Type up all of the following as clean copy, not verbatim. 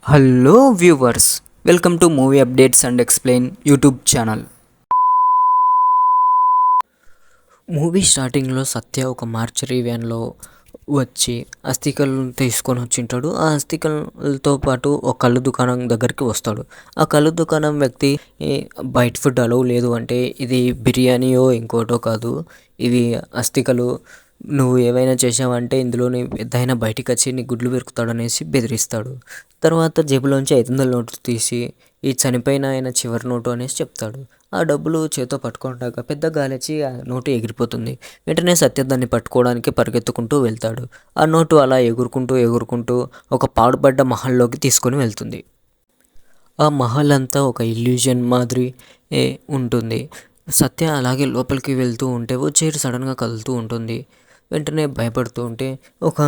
Hello viewers, welcome to movie updates and explain YouTube channel. Movie స్టార్టింగ్లో సత్య ఒక mortuary వ్యాన్లో వచ్చి అస్థికలను తీసుకొని వచ్చింటాడు. ఆ అస్థికలతో పాటు ఒక కళ్ళు దుకాణం దగ్గరికి వస్తాడు. ఆ కళ్ళు దుకాణం వ్యక్తి బయట ఫుడ్ అలౌ లేదు అంటే ఇది బిర్యానీయో ఇంకోటో కాదు, ఇవి అస్థికలు, నువ్వు ఏవైనా చేసావంటే ఇందులోని పెద్దయినా బయటికి వచ్చి నీ గుడ్లు పెరుకుతాడు అనేసి బెదిరిస్తాడు. తర్వాత జేబులోంచి 500 నోట్లు తీసి ఈ చనిపోయిన ఆయన చివరి నోటు అనేసి చెప్తాడు. ఆ డబ్బులు చేతితో పట్టుకుంటాక పెద్ద గాలిచ్చి ఆ నోటు ఎగిరిపోతుంది. వెంటనే సత్య దాన్ని పట్టుకోవడానికి పరిగెత్తుకుంటూ వెళ్తాడు. ఆ నోటు అలా ఎగురుకుంటూ ఒక పాడుపడ్డ మహల్లోకి తీసుకొని వెళ్తుంది. ఆ మహల్ అంతా ఒక ఇల్యూజన్ మాదిరి ఉంటుంది. సత్య అలాగే లోపలికి వెళ్తూ ఉంటే ఓ చైర్ సడన్గా కదులుతూ ఉంటుంది. వెంటనే భయపడుతూ ఉంటే ఒక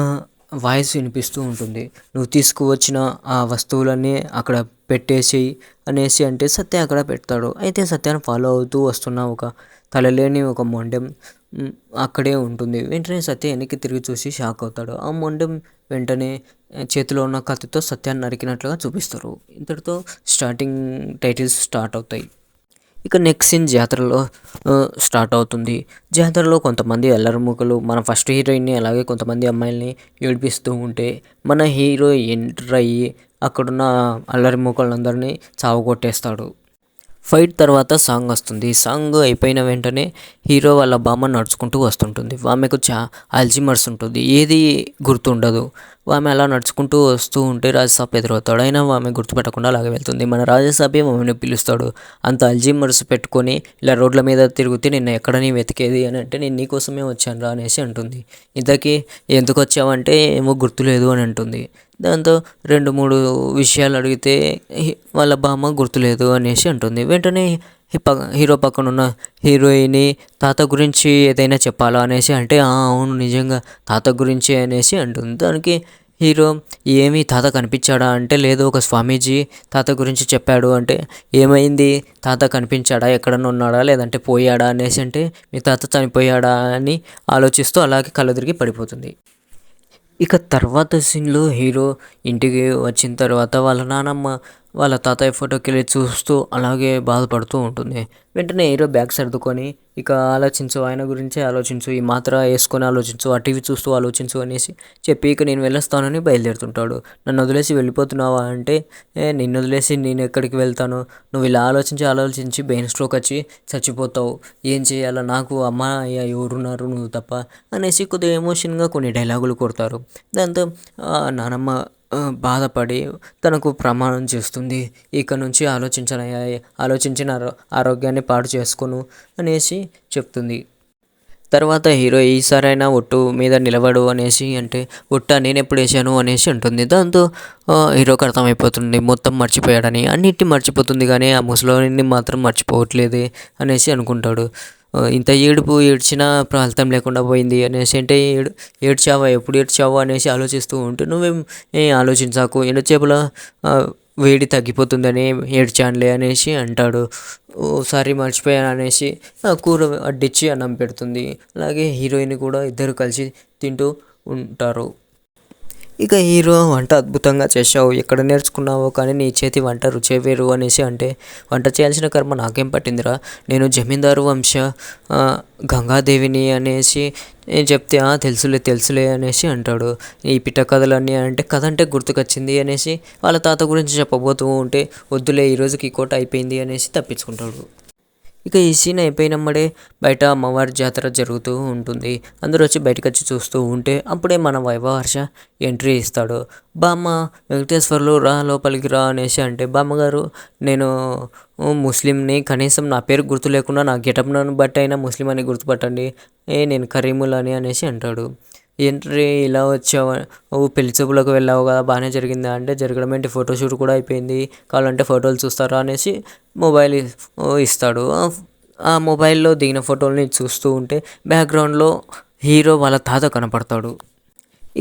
వాయిస్ వినిపిస్తూ ఉంటుంది, నువ్వు తీసుకువచ్చిన ఆ వస్తువులన్నీ అక్కడ పెట్టేసేయి అనేసి. అంటే సత్య అక్కడ పెడతాడు. అయితే సత్యాన్ని ఫాలో అవుతూ వస్తున్న ఒక తలలేని ఒక మొండెం అక్కడే ఉంటుంది. వెంటనే సత్య వెనక్కి తిరిగి చూసి షాక్ అవుతాడు. ఆ మొండెం వెంటనే చేతిలో ఉన్న కత్తితో సత్యాన్ని నరికినట్లుగా చూపిస్తారు. ఇంతటితో స్టార్టింగ్ టైటిల్స్ స్టార్ట్ అవుతాయి. ఇక నెక్స్ట్ సీన్ జాతరలో స్టార్ట్ అవుతుంది. జాతరలో కొంతమంది అల్లరిమూకలు మన ఫస్ట్ హీరోయిన్ని అలాగే కొంతమంది అమ్మాయిల్ని ఏడిపిస్తూ ఉంటే మన హీరో ఎంటర్ అయ్యి అక్కడున్న అల్లరిమూకలందరినీ చావగొట్టేస్తాడు. ఫైట్ తర్వాత సాంగ్ వస్తుంది. సాంగ్ అయిపోయిన వెంటనే హీరో వాళ్ళ బామ్మ నడుచుకుంటూ వస్తుంటుంది. ఆమెకు అల్జిమర్స్ ఉంటుంది, ఏది గుర్తుండదు. ఆమె అలా నడుచుకుంటూ వస్తూ ఉంటే రాజసాబ్ ఎదురవుతాడు. అయినా ఆమె గుర్తుపెట్టకుండా అలాగే వెళ్తుంది. మన రాజసాబే ఆమెను పిలుస్తాడు. అంత అల్జిమర్స్ పెట్టుకొని ఇలా రోడ్ల మీద తిరిగితే నిన్న ఎక్కడని వెతికేది అని అంటే, నేను నీకోసమే వచ్చాను రా అనేసి అంటుంది. ఇంతకీ ఎందుకు వచ్చావంటే ఏమో గుర్తులేదు అని అంటుంది. దాంతో 2-3 విషయాలు అడిగితే వాళ్ళ బామ్మ గుర్తులేదు అనేసి అంటుంది. వెంటనే హీరో పక్కన ఉన్న హీరోయిన్ తాత గురించి ఏదైనా చెప్పాలా అనేసి అంటే, అవును నిజంగా తాత గురించి అనేసి అంటుంది. దానికి హీరో ఏమి తాత కనిపించాడా అంటే, లేదు ఒక స్వామీజీ తాత గురించి చెప్పాడు అంటే, ఏమైంది తాత కనిపించాడా, ఎక్కడన్నా ఉన్నాడా లేదంటే పోయాడా అనేసి అంటే, మీ తాత చనిపోయాడా అని ఆలోచిస్తూ అలాగే కళ్ళు తిరిగి పడిపోతుంది. ఇక తర్వాత సీన్లో హీరో ఇంటికి వచ్చిన తర్వాత వాళ్ళ నానమ్మ వాళ్ళ తాతయ్య ఫోటోకి వెళ్ళి చూస్తూ అలాగే బాధపడుతూ ఉంటుంది. వెంటనే హీరో బ్యాగ్ సర్దుకొని ఇక ఆలోచించు, ఆయన గురించే ఆలోచించు, ఈ మాత్ర వేసుకొని ఆలోచించు, ఆ టీవీ చూస్తూ ఆలోచించు అనేసి చెప్పి ఇక నేను వెళ్ళొస్తానని బయలుదేరుతుంటాడు. నన్ను వదిలేసి వెళ్ళిపోతున్నావా అంటే, నిన్ను వదిలేసి నేను ఎక్కడికి వెళ్తాను, నువ్వు ఇలా ఆలోచించి బ్రెయిన్ స్ట్రోక్ వచ్చి చచ్చిపోతావు, ఏం చేయాలా, నాకు అమ్మ అయ్యా ఎవరున్నారు నువ్వు తప్ప అనేసి కొద్దిగా ఎమోషన్గా కొన్ని డైలాగులు కొడతారు. దాంతో నానమ్మ బాధపడి తనకు ప్రమాణం చేస్తుంది, ఇక నుంచి ఆలోచించిన ఆరోగ్యాన్ని పాడు చేసుకోను అనేసి చెప్తుంది. తర్వాత హీరో ఈసారైనా ఒట్టు మీద నిలబడు అనేసి అంటే, ఒట్టా నేను ఎప్పుడు వేసాను అనేసి అంటుంది. దాంతో హీరోకి అర్థమైపోతుంది మొత్తం మర్చిపోయాడని. అన్నిటిని మర్చిపోతుంది కానీ ఆ ముసలోని మాత్రం మర్చిపోవట్లేదు అనేసి అనుకుంటాడు. ఇంత ఏడ్చినా ఫలితం లేకుండా పోయింది అనేసి అంటే, ఏడ్చావా ఎప్పుడు ఏడ్చావా అనేసి ఆలోచిస్తూ ఉంటే, నువ్వేం ఆలోచించాకు, ఎండచేపల వేడి తగ్గిపోతుందని ఏడ్చానులే అనేసి అంటాడు. ఓసారి మర్చిపోయాను అనేసి కూర అడ్డిచ్చి అన్నం పెడుతుంది. అలాగే హీరోయిన్ కూడా ఇద్దరు కలిసి తింటూ ఉంటారు. ఇక హీరో వంట అద్భుతంగా చేశావు, ఎక్కడ నేర్చుకున్నావో కానీ నీ చేతి వంట రుచే వేరు అనేసి అంటే, వంట చేయాల్సిన కర్మ నాకేం పట్టిందిరా, నేను జమీందారు వంశ గంగాదేవిని అనేసి చెప్తే, తెలుసులే అనేసి అంటాడు. ఈ పిట్ట కథలన్నీ అంటే, కథ అంటే గుర్తుకొచ్చింది అనేసి వాళ్ళ తాత గురించి చెప్పబోతూ ఉంటే, వద్దులే ఈరోజుకి ఈ కోట అయిపోయింది అనేసి తప్పించుకుంటాడు. ఇక ఈ సీన్ అయిపోయినమ్మడే బయట అమ్మవారి జాతర జరుగుతూ ఉంటుంది. అందరూ వచ్చి బయటకు వచ్చి చూస్తూ ఉంటే అప్పుడే మన వైభవహర్ష ఎంట్రీ ఇస్తాడు. బామ్మ వెంకటేశ్వర్లు రా లోపలికి రా అనేసి అంటే, బామ్మగారు నేను ముస్లింని, కనీసం నా పేరు గుర్తు లేకుండా నా గెటప్ను బట్టి అయినా ముస్లిం అని గుర్తుపట్టండి, నేను కరీములని అనేసి అంటాడు. ఎంట్రీ ఇలా వచ్చావు, పెళ్లి చూపులకు వెళ్ళావు కదా, బాగానే జరిగిందా అంటే, జరగడం ఏంటి, ఫోటోషూట్ కూడా అయిపోయింది, కావాలంటే ఫోటోలు చూస్తారా అనేసి మొబైల్ ఇస్తాడు. ఆ మొబైల్లో దిగిన ఫోటోల్ని చూస్తూ ఉంటే బ్యాక్గ్రౌండ్లో హీరో వాళ్ళ తాత కనపడతాడు.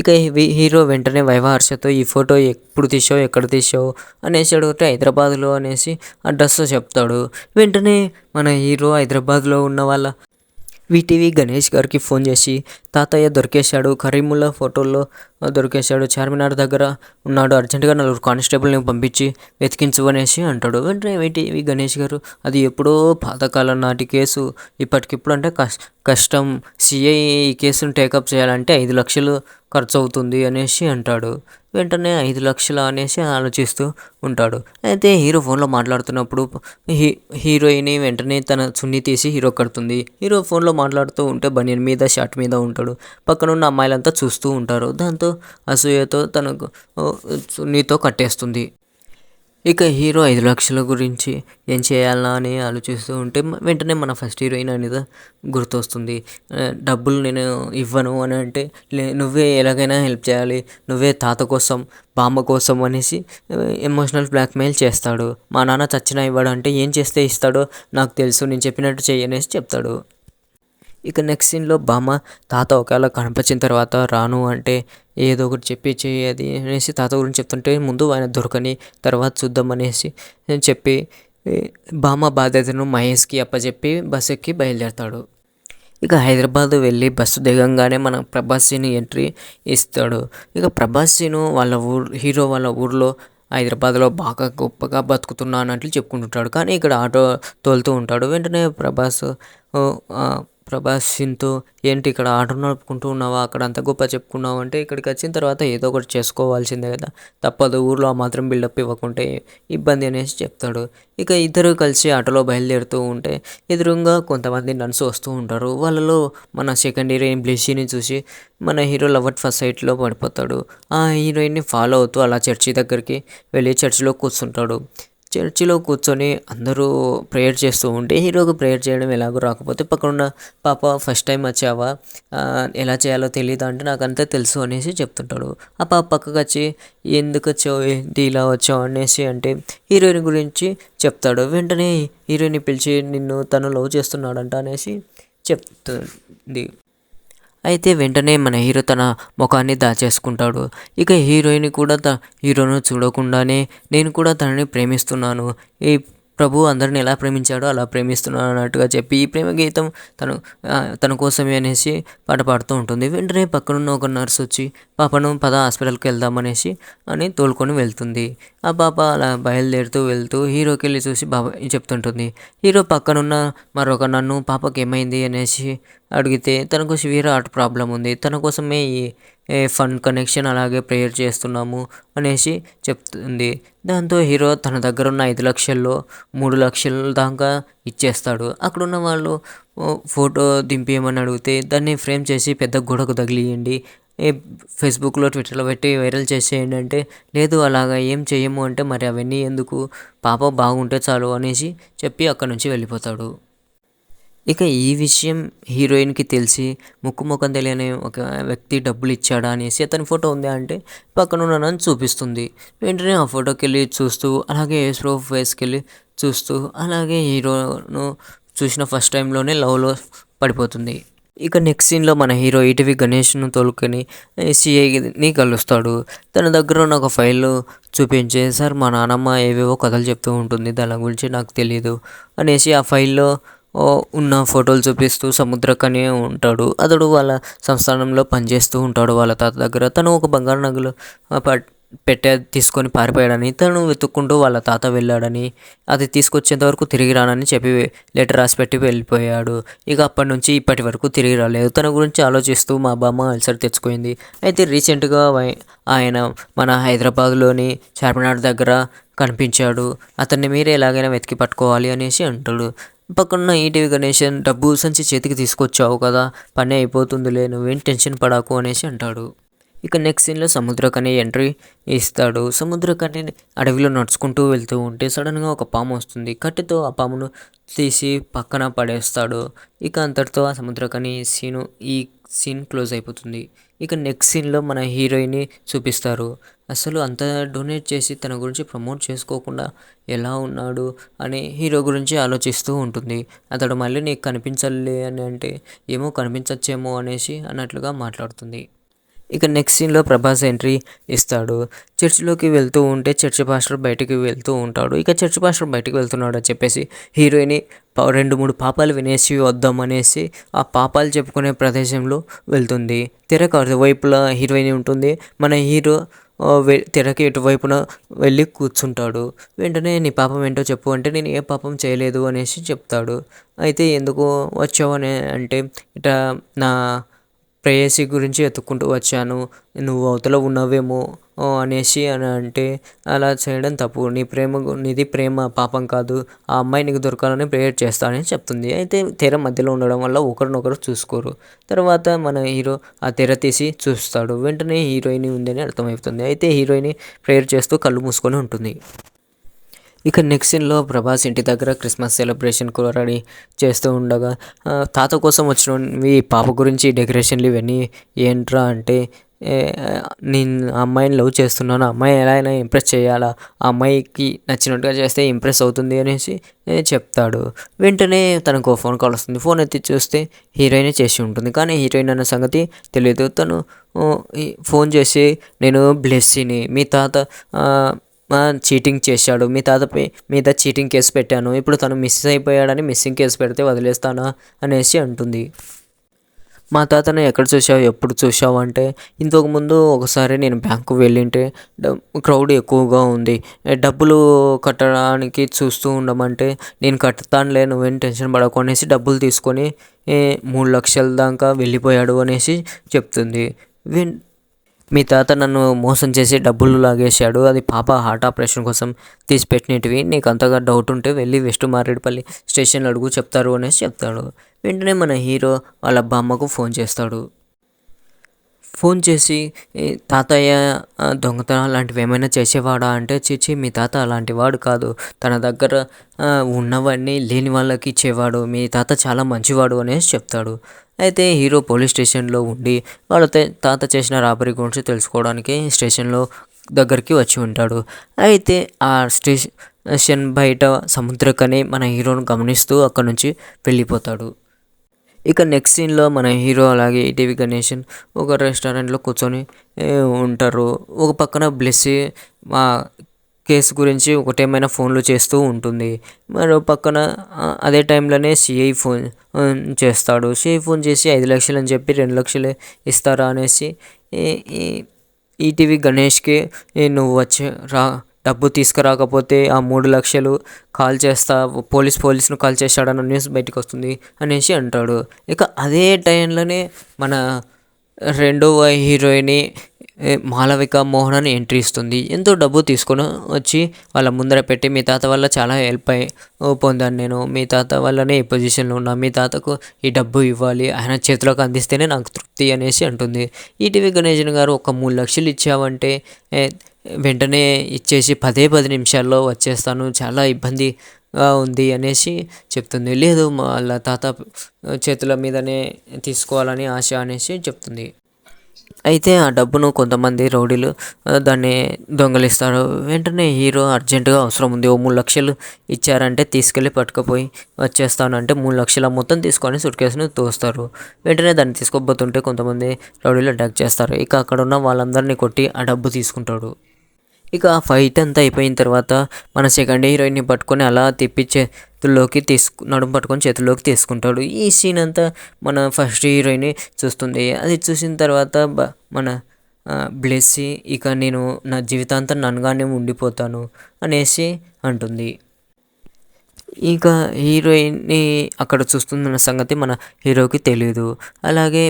ఇక హీరో వెంటనే వైవహర్షతో ఈ ఫోటో ఎప్పుడు తీసావు, ఎక్కడ తీసావు అనేసి అడిగితే, హైదరాబాద్లో అనేసి అడ్రస్ చెప్తాడు. వెంటనే మన హీరో హైదరాబాద్లో ఉన్న వాళ్ళ వీటీవీ గణేష్ గారికి ఫోన్ చేసి తాతయ్య దొరికేశాడు, కరీముల్లా ఫోటోల్లో దొరికేశాడు, చార్మినార్ దగ్గర ఉన్నాడు, అర్జెంటుగా 4 కానిస్టేబుల్ని పంపించి వెతికించు అనేసి అంటాడు. వెంటనే వీటీవీ గణేష్ గారు అది ఎప్పుడో పాతకాలం నాటి కేసు, ఇప్పటికిప్పుడు అంటే కష్టం, సిఐ ఈ కేసును టేకప్ చేయాలంటే 5 లక్షలు ఖర్చు అవుతుంది అనేసి అంటాడు. వెంటనే 5 లక్షలు అనేసి ఆలోచిస్తూ ఉంటాడు. అయితే హీరో ఫోన్లో మాట్లాడుతున్నప్పుడు హీరోయిన్ వెంటనే తన చున్నీ తీసి హీరో కడుతుంది. హీరో ఫోన్లో మాట్లాడుతూ ఉంటే బనియన్ మీద షర్ట్ మీద ఉంటాడు. పక్కనున్న అమ్మాయిలంతా చూస్తూ ఉంటారు. దాంతో అసూయతో తనకు చున్నీతో కట్టేస్తుంది. ఇక హీరో 5 లక్షల గురించి ఏం చేయాలా అని ఆలోచిస్తూ ఉంటే వెంటనే మన ఫస్ట్ హీరోయిన్ అనేది గుర్తొస్తుంది. డబ్బులు నేను ఇవ్వను అని అంటే, నువ్వే ఎలాగైనా హెల్ప్ చేయాలి, నువ్వే తాత కోసం బామ్మ కోసం అనేసి ఎమోషనల్ బ్లాక్మెయిల్ చేస్తాడు. మా నాన్న చచ్చినా ఇవ్వడు అంటే ఏం చేస్తే ఇస్తాడో నాకు తెలుసు, నేను చెప్పినట్టు చెయ్యి అనేసి చెప్తాడు. ఇక నెక్స్ట్ సీన్లో బామ్మ తాత ఒకవేళ కనిపించిన తర్వాత రాను అంటే ఏదో ఒకటి చెప్పి చేయది అనేసి తాత గురించి చెప్తుంటే ముందు ఆయన దొరకని తర్వాత చూద్దాం అనేసి చెప్పి బామ్మ బాధ్యతను మహేష్కి అప్పచెప్పి బస్ ఎక్కి బయలుదేరతాడు. ఇక హైదరాబాద్ వెళ్ళి బస్సు దిగంగానే మన ప్రభాస్ సీన్ ఎంట్రీ ఇస్తాడు. ఇక ప్రభాస్ సీను వాళ్ళ హీరో వాళ్ళ ఊర్లో హైదరాబాద్లో బాగా గొప్పగా బతుకుతున్నా అన్నట్లు చెప్పుకుంటుంటాడు. కానీ ఇక్కడ ఆటో తోలుతూ ఉంటాడు. వెంటనే ప్రభాస్ సీన్తో ఏంటి ఇక్కడ ఆటో నడుపుకుంటూ ఉన్నావా, అక్కడ అంత గొప్ప చెప్పుకున్నావు అంటే ఇక్కడికి వచ్చిన తర్వాత ఏదో ఒకటి చేసుకోవాల్సిందే కదా, తప్పదు, ఊర్లో ఆ మాత్రం బిల్డప్ ఇవ్వకుంటే ఇబ్బంది అనేసి చెప్తాడు. ఇక ఇద్దరు కలిసి ఆటోలో బయలుదేరుతూ ఉంటే ఎదురుగా కొంతమంది నర్సు వస్తూ ఉంటారు. వాళ్ళలో మన సెకండ్ హీరోయిన్ బ్లెస్సీని చూసి మన హీరో లవ్ అట్ ఫస్ట్ సైట్లో పడిపోతాడు. ఆ హీరోయిన్ని ఫాలో అవుతూ అలా చర్చి దగ్గరికి వెళ్ళి చర్చిలో కూర్చుంటాడు. చర్చిలో కూర్చొని అందరూ ప్రేయర్ చేస్తూ ఉంటే హీరోకి ప్రేయర్ చేయడం ఎలాగో రాకపోతే పక్కనున్న పాప ఫస్ట్ టైం వచ్చావా, ఎలా చేయాలో తెలియదు అంటే నాకు అంతే తెలుసు అనేసి చెప్తుంటాడు. ఆ పాప పక్కకు వచ్చి ఎందుకు వచ్చావు, ఏంటి ఇలా వచ్చావు అనేసి అంటే హీరోయిన్ గురించి చెప్తాడు. వెంటనే హీరోయిన్ పిలిచి నిన్ను తను లవ్ చేస్తున్నాడంట అనేసి చెప్తుంది. అయితే వెంటనే మన హీరో తన ముఖాన్ని దాచేసుకుంటాడు. ఇక హీరోయిన్ కూడా హీరోను చూడకుండానే నేను కూడా తనని ప్రేమిస్తున్నాను, ఈ ప్రభు అందరిని ఎలా ప్రేమించాడో అలా ప్రేమిస్తున్నాను అన్నట్టుగా చెప్పి ఈ ప్రేమ గీతం తన కోసమే అనేసి పాట పాడుతూ ఉంటుంది. వెంటనే పక్కనున్న ఒక నర్స్ వచ్చి పాపను పద హాస్పిటల్కి వెళ్దామనేసి అని తోలుకొని వెళ్తుంది. ఆ పాప అలా బయలుదేరుతూ వెళ్తూ హీరోకి వెళ్ళి చూసి బాబా చెప్తుంటుంది. హీరో పక్కనున్న మరొక నన్ను పాపకి ఏమైంది అనేసి అడిగితే తనకు సివియర్ హార్ట్ ప్రాబ్లం ఉంది, తన కోసమే ఈ ఫండ్ కనెక్షన్ అలాగే ప్రేయర్ చేస్తున్నాము అనేసి చెప్తుంది. దాంతో హీరో తన దగ్గర ఉన్న 5 లక్షల్లో 3 లక్షల దాకా ఇచ్చేస్తాడు. అక్కడున్న వాళ్ళు ఫోటో దింపేయమని అడిగితే దాన్ని ఫ్రేమ్ చేసి పెద్ద గోడకు తగిలియండి, ఫేస్బుక్లో ట్విట్టర్లో పెట్టి వైరల్ చేసేయండి అంటే లేదు అలాగా ఏం చేయము అంటే మరి అవన్నీ ఎందుకు, పాప బాగుంటే చాలు అనేసి చెప్పి అక్కడి నుంచి వెళ్ళిపోతాడు. ఇక ఈ విషయం హీరోయిన్కి తెలిసి ముఖం తెలియని ఒక వ్యక్తి డబ్బులు ఇచ్చాడా అనేసి అతని ఫోటో ఉంది అంటే పక్కనున్న నన్ను చూపిస్తుంది. వెంటనే ఆ ఫోటోకి వెళ్ళి చూస్తూ అలాగే ఏస్రో ఫేస్కి వెళ్ళి చూస్తూ అలాగే హీరోను చూసిన ఫస్ట్ టైంలోనే లవ్లో పడిపోతుంది. ఇక నెక్స్ట్ సీన్లో మన హీరో ఈటీవీ గణేష్ను తోలుకొని సిఐని కలుస్తాడు. తన దగ్గర ఉన్న ఒక ఫైల్ చూపించి సార్ మా నాన్నమ్మ ఏవేవో కథలు చెప్తూ ఉంటుంది, దాని గురించి నాకు తెలియదు అనేసి ఆ ఫైల్లో ఉన్న ఫోటోలు చూపిస్తూ సముద్రకని ఉంటాడు. అతడు వాళ్ళ సంస్థానంలో పనిచేస్తూ ఉంటాడు వాళ్ళ తాత దగ్గర. తను ఒక బంగారు నగలు తీసుకొని పారిపోయాడని, తను వెతుక్కుంటూ వాళ్ళ తాత వెళ్ళాడని, అది తీసుకొచ్చేంత వరకు తిరిగి రానని చెప్పి లెటర్ రాసి పెట్టి వెళ్ళిపోయాడు. ఇక అప్పటి నుంచి ఇప్పటి వరకు తిరిగి రాలేదు. తన గురించి ఆలోచిస్తూ మా బామ్మ అల్సర్ తెచ్చుకుంది. అయితే రీసెంట్గా ఆయన మన హైదరాబాద్లోని చార్మినార్ దగ్గర కనిపించాడు, అతన్ని మీరే ఎలాగైనా వెతికి పట్టుకోవాలి అనేసి అంటాడు. పక్కన ఈటీవీ గణేషన్ డబ్బు సంచి చేతికి తీసుకొచ్చావు కదా, పని అయిపోతుందిలే, నువ్వేం టెన్షన్ పడాకు అనేసి అంటాడు. ఇక నెక్స్ట్ సీన్లో సముద్రకని ఎంట్రీ ఇస్తాడు. సముద్రకని అడవిలో నడుచుకుంటూ వెళ్తూ ఉంటే సడన్గా ఒక పాము వస్తుంది. కట్టెతో ఆ పామును తీసి పక్కన పడేస్తాడు. ఇక అంతటితో ఆ సముద్రకని ఈ సీన్ క్లోజ్ అయిపోతుంది. ఇక నెక్స్ట్ సీన్లో మన హీరోయిన్ని చూపిస్తారు. అసలు అంత డొనేట్ చేసి తన గురించి ప్రమోట్ చేసుకోకుండా ఎలా ఉన్నాడు అని హీరో గురించి ఆలోచిస్తూ ఉంటుంది. అతడు మళ్ళీ నీకు కనిపించాలి అని అంటే ఏమో కనిపించచ్చేమో అనేసి అన్నట్లుగా మాట్లాడుతుంది. ఇక నెక్స్ట్ సీన్‌లో ప్రభాస్ ఎంట్రీ ఇస్తాడు. చర్చ్‌లోకి వెళ్తూ ఉంటే చర్చ్ పాస్టర్ బయటికి వెళ్తూ ఉంటాడు. ఇక చర్చ్ పాస్టర్ బయటికి వెళ్తున్నాడని చెప్పేసి హీరోయిని 2, 3 పాపాలు వినేసి వద్దామనేసి ఆ పాపాలు చెప్పుకునే ప్రదేశంలో వెళ్తుంది. తెరకు అటువైపులా హీరోయిన్ ఉంటుంది. మన హీరో తెరకి ఇటువైపున వెళ్ళి కూర్చుంటాడు. వెంటనే నీ పాపం ఏంటో చెప్పు అంటే నేను ఏ పాపం చేయలేదు అనేసి చెప్తాడు. అయితే ఎందుకు వచ్చావు అని అంటే ఇటా నా ప్రేయసి గురించి వెతుక్కుంటూ వచ్చాను. నువ్వు అవతల ఉన్నావేమో అనేసి అని అంటే అలా చేయడం తప్పు. నీది ప్రేమ పాపం కాదు. ఆ అమ్మాయి నీకు దొరకాలని ప్రేయర్ చేస్తానని చెప్తుంది. అయితే తెర మధ్యలో ఉండడం వల్ల ఒకరినొకరు చూసుకోరు. తర్వాత మన హీరో ఆ తెర తీసి చూస్తాడు. వెంటనే హీరోయిన్ ఉందని అర్థమవుతుంది. అయితే హీరోయిన్ ప్రేయర్ చేస్తూ కళ్ళు మూసుకొని ఉంటుంది. ఇక నెక్స్ట్ సీన్‌లో ప్రభాస్ ఇంటి దగ్గర క్రిస్మస్ సెలబ్రేషన్‌కు రెడీ చేస్తూ ఉండగా తాత కోసం వచ్చినవి పాప గురించి డెకరేషన్‌లు ఇవన్నీ ఏంట్రా అంటే నేను ఆ అమ్మాయిని లవ్ చేస్తున్నాను. ఆ అమ్మాయి ఎలా అయినా ఇంప్రెస్ చేయాలా, ఆ అమ్మాయికి నచ్చినట్టుగా చేస్తే ఇంప్రెస్ అవుతుంది అనేసి చెప్తాడు. వెంటనే తనకు ఫోన్ కాల్ వస్తుంది. ఫోన్ ఎత్తి చూస్తే హీరోయినే చేసి ఉంటుంది. కానీ హీరోయిన్ అన్న సంగతి తెలియదు. తను ఫోన్ చేసి నేను బ్లెస్సీని మీ తాత చీటింగ్ చేశాడు. మీ తాత మీద చీటింగ్ కేసు పెట్టాను. ఇప్పుడు తను మిస్ అయిపోయాడని మిస్సింగ్ కేసు పెడితే వదిలేస్తానా అనేసి అంటుంది. మా తాతను ఎక్కడ చూసావు, ఎప్పుడు చూసావు అంటే ఇంతకుముందు ఒకసారి నేను బ్యాంకు వెళ్ళింటే క్రౌడ్ ఎక్కువగా ఉంది. డబ్బులు కట్టడానికి చూస్తూ ఉండమంటే నేను కడతానులే నువ్వేం టెన్షన్ పడకు అనేసి డబ్బులు తీసుకొని 3 లక్షల దాకా వెళ్ళిపోయాడు అనేసి చెప్తుంది. మీ తాత నన్ను మోసం చేసి డబ్బులు లాగేశాడు. అది పాప హార్ట్ ఆపరేషన్ కోసం తీసిపెట్టినటివి. నీకు అంతగా డౌట్ ఉంటే వెళ్ళి వెస్ట్ మారేడుపల్లి స్టేషన్లో అడుగు చెప్తారు అనేసి చెప్తాడు. వెంటనే మన హీరో వాళ్ళ బామ్మకు ఫోన్ చేస్తాడు. ఫోన్ చేసి తాతయ్య దొంగతనం లాంటివి ఏమైనా చేసేవాడా అంటే చిచి మీ తాత అలాంటి వాడు కాదు. తన దగ్గర ఉన్నవన్నీ లేని వాళ్ళకి ఇచ్చేవాడు. మీ తాత చాలా మంచివాడు అనేసి చెప్తాడు. అయితే హీరో పోలీస్ స్టేషన్లో ఉండి వాళ్ళ తాత చేసిన రాబరీ గురించి తెలుసుకోవడానికి స్టేషన్లో దగ్గరికి వచ్చి ఉంటాడు. అయితే ఆ స్టేషన్ బయట సముద్రకని మన హీరోను గమనిస్తూ అక్కడ నుంచి వెళ్ళిపోతాడు. ఇక నెక్స్ట్ సీన్‌లో మన హీరో అలాగే ఈటీవీ గణేషన్ ఒక రెస్టారెంట్‌లో కూర్చొని ఉంటారు. ఒక పక్కన బ్లెస్సీ కేసు గురించి ఒకటేమైనా ఫోన్లు చేస్తూ ఉంటుంది. మరో పక్కన అదే టైంలోనే సిఐ ఫోన్ చేస్తాడు. సిఐ ఫోన్ చేసి 5 లక్షలు అని చెప్పి 2 లక్షలు ఇస్తారా అనేసి ఈటీవీ గణేష్కి నువ్వు వచ్చి డబ్బు తీసుకురాకపోతే ఆ 3 లక్షలు కాల్ చేస్తా పోలీసును కాల్ చేశాడన్న న్యూస్ బయటకు వస్తుంది అనేసి అంటాడు. ఇక అదే టైంలోనే మన రెండవ హీరోయిన్ మాళవిక మోహన్ ఎంట్రీ ఇస్తుంది. ఎంతో డబ్బు తీసుకొని వచ్చి వాళ్ళ ముందర పెట్టి మీ తాత వల్ల చాలా హెల్ప్ పొందాను నేను. మీ తాత వల్లనే ఈ పొజిషన్లో ఉన్నా. మీ తాతకు ఈ డబ్బు ఇవ్వాలి. ఆయన చేతిలోకి అందిస్తేనే నాకు తృప్తి అనేసి అంటుంది. ఈటీవీ గణేశన్ గారు ఒక 3 లక్షలు ఇచ్చావంటే వెంటనే ఇచ్చేసి 10 నిమిషాల్లో వచ్చేస్తాను. చాలా ఇబ్బందిగా ఉంది అనేసి చెప్తుంది. లేదు వాళ్ళ తాత చేతుల మీదనే తీసుకోవాలని ఆశ అనేసి చెప్తుంది. అయితే ఆ డబ్బును కొంతమంది రౌడీలు దాన్ని దొంగలిస్తారు. వెంటనే హీరో అర్జెంటుగా అవసరం ఉంది. ఓ 3 లక్షలు ఇచ్చారంటే తీసుకెళ్ళి పట్టుకుపోయి వచ్చేస్తాను అంటే 3 లక్షల మొత్తం తీసుకొని సూట్ కేసును తోస్తారు. వెంటనే దాన్ని తీసుకోబోతుంటే కొంతమంది రౌడీలు అటాక్ చేస్తారు. ఇక అక్కడ ఉన్న వాళ్ళందరినీ కొట్టి ఆ డబ్బు తీసుకుంటాడు. ఇక ఆ ఫైట్ అంతా అయిపోయిన తర్వాత మన సెకండ్ హీరోయిన్ని పట్టుకొని అలా తిప్పి నడుము పట్టుకొని చేతుల్లోకి తీసుకుంటాడు. ఈ సీన్ అంతా మన ఫస్ట్ హీరోయిన్ చూస్తుంది. అది చూసిన తర్వాత మన బ్లెస్సీ ఇక నేను నా జీవితాంతం నన్నుగానే ఉండిపోతాను అనేసి అంటుంది. ఇక హీరోయిన్ని అక్కడ చూస్తున్న సంగతి మన హీరోకి తెలియదు. అలాగే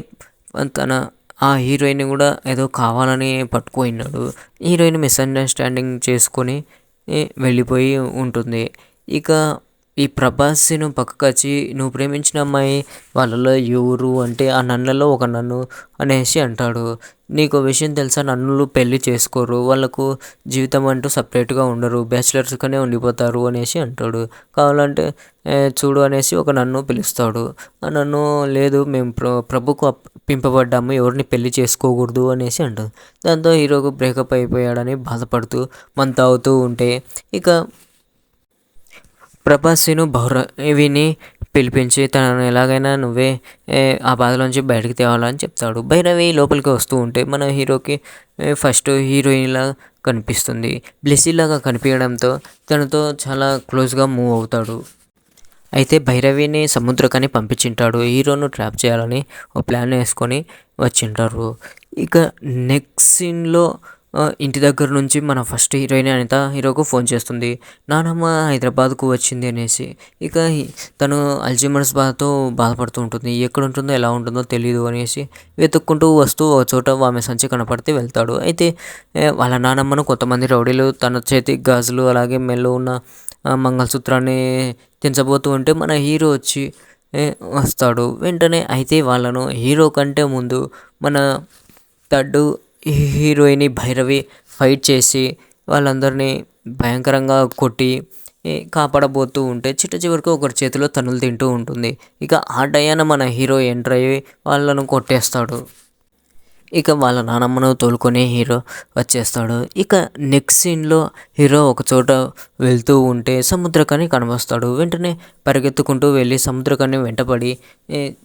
ఆ హీరోయిన్ కూడా ఏదో కావాలని పట్టుకుపోయినాడు. హీరోయిన్ మిస్అండర్స్టాండింగ్ చేసుకొని వెళ్ళిపోయి ఉంటుంది. ఇక ఈ ప్రభాస్ను పక్కకు వచ్చి నువ్వు ప్రేమించిన అమ్మాయి వాళ్ళలో ఎవరు అంటే ఆ నన్నులలో ఒక నన్ను అనేసి అంటాడు. నీకు విషయం తెలుసా, నన్నులు పెళ్లి చేసుకోరు, వాళ్ళకు జీవితం అంటూ సపరేట్గా ఉండరు, బ్యాచిలర్స్గానే ఉండిపోతారు అనేసి అంటాడు. కావాలంటే చూడు అనేసి ఒక నన్ను పిలుస్తాడు. ఆ నన్ను లేదు మేము ప్రభుకు పింపబడ్డాము, ఎవరిని పెళ్లి చేసుకోకూడదు అనేసి అంటాడు. దాంతో హీరోకు బ్రేకప్ అయిపోయాడని బాధపడుతూ మంత అవుతూ ఉంటే ఇక ప్రభాస్ను విని పిలిపించి తనను ఎలాగైనా నువ్వే ఆ బాధలోంచి బయటకు తేవాలని చెప్తాడు. భైరవి లోపలికి వస్తూ ఉంటే మన హీరోకి ఫస్ట్ హీరోయిన్‌లా కనిపిస్తుంది. బ్లెస్సీలాగా కనిపియడంతో తనతో చాలా క్లోజ్‌గా మూవ్ అవుతాడు. అయితే భైరవిని సముద్రకని పంపించింటాడు. హీరోను ట్రాప్ చేయాలని ఓ ప్లాన్ వేసుకొని వచ్చింటారు. ఇక నెక్స్ట్ సీన్‌లో ఇంటి దగ్గర నుంచి మన ఫస్ట్ హీరోయిన్ అనిత హీరోకు ఫోన్ చేస్తుంది. నానమ్మ హైదరాబాద్‌కు వచ్చింది అనేసి. ఇక తను అల్జీమర్స్ బాధతో బాధపడుతూ ఉంటుంది. ఎక్కడ ఉంటుందో ఎలా ఉంటుందో తెలీదు అనేసి వెతుక్కుంటూ వస్తూ ఒక చోట ఆమె సంచి కనపడితే వెళ్తాడు. అయితే వాళ్ళ నానమ్మను కొంతమంది రౌడీలు తన చేతి గాజులు అలాగే మెడలో ఉన్న మంగళసూత్రాన్ని తెంచబోతూ ఉంటే మన హీరో వచ్చి వస్తాడు. వెంటనే అయితే వాళ్ళను హీరో కంటే ముందు మన థర్డ్ హీరోయిన్ భైరవి ఫైట్ చేసి వాళ్ళందరినీ భయంకరంగా కొట్టి కాపాడబోతూ ఉంటే చివరికి ఒకరి చేతిలో తన్నులు తింటూ ఉంటుంది. ఇక ఆ టయాన మన హీరో ఎంటర్ అయ్యి వాళ్ళను కొట్టేస్తాడు. ఇక వాళ్ళ నానమ్మను తోలుకొని హీరో వచ్చేస్తాడు. ఇక నెక్స్ట్ సీన్‌లో హీరో ఒకచోట వెళ్తూ ఉంటే సముద్రకని కనిపిస్తాడు. వెంటనే పరిగెత్తుకుంటూ వెళ్ళి సముద్రకని వెంటపడి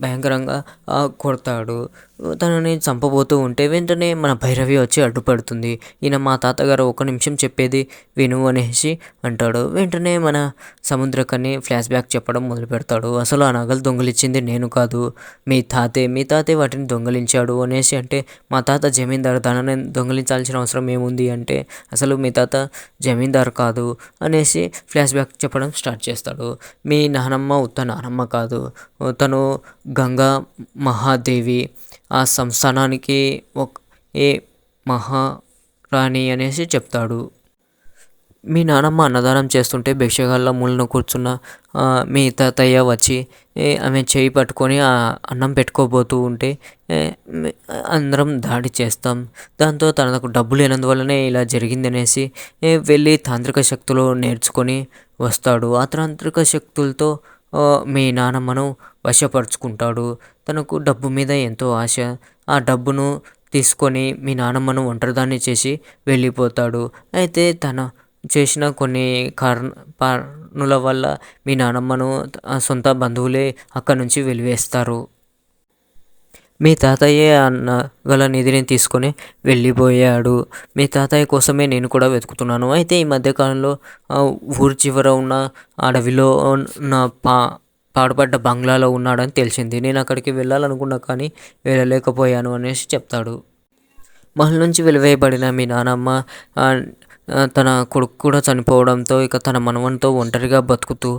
భయంకరంగా కొడతాడు. తనని చంపబోతూ ఉంటే వెంటనే మన భైరవి వచ్చి అడ్డుపడుతుంది. ఈయన మా తాతగారు ఒక నిమిషం చెప్పేది విను అనేసి అంటాడు. వెంటనే మన సముద్రకని ఫ్లాష్ బ్యాక్ చెప్పడం మొదలుపెడతాడు. అసలు ఆ నగలు దొంగిలించింది నేను కాదు, మీ తాతే వాటిని దొంగిలించాడు అనేసి అంటే మా తాత జమీందారు, దానిని దొంగిలించాల్సిన అవసరం ఏముంది అంటే అసలు మీ తాత జమీందారు కాదు అనేసి ఫ్లాష్ బ్యాక్ చెప్పడం స్టార్ట్ చేస్తాడు. మీ నానమ్మ ఉత్త నానమ్మ కాదు, తను గంగా మహాదేవి, ఆ సంస్థానానికి ఏ మహారాణి అనేసి చెప్తాడు. మీ నానమ్మ అన్నదానం చేస్తుంటే భిక్షగాళ్ళ మూలన కూర్చున్న మీ తాతయ్య వచ్చి ఆమె చేయి పట్టుకొని అన్నం పెట్టుకోబోతూ ఉంటే అందరం దాడి చేస్తాం. దాంతో తనకు డబ్బు లేనందువల్లనే ఇలా జరిగిందనేసి వెళ్ళి తాంత్రిక శక్తులు నేర్చుకొని వస్తాడు. ఆ తాంత్రిక శక్తులతో మీ నానమ్మను వశపరుచుకుంటాడు. తనకు డబ్బు మీద ఎంతో ఆశ. ఆ డబ్బును తీసుకొని మీ నానమ్మను ఒంటరిదాన్ని చేసి వెళ్ళిపోతాడు. అయితే తన చేసిన కొన్ని పనుల వల్ల మీ నానమ్మను సొంత బంధువులే అక్కడి నుంచి వెలివేస్తారు. మీ తాతయ్యే గల నిధిని తీసుకొని వెళ్ళిపోయాడు. మీ తాతయ్య కోసమే నేను కూడా వెతుకుతున్నాను. అయితే ఈ మధ్యకాలంలో ఊరి చివర ఉన్న అడవిలో ఉన్న పాడుపడ్డ బంగ్లాలో ఉన్నాడని తెలిసింది. నేను అక్కడికి వెళ్ళాలనుకున్నా కానీ వెళ్ళలేకపోయాను అనేసి చెప్తాడు. మహల్ నుంచి వెలివేయబడిన మీ నానమ్మ తన కొడుకు కూడా చనిపోవడంతో ఇక తన మనవనితో ఒంటరిగా బతుకుతూ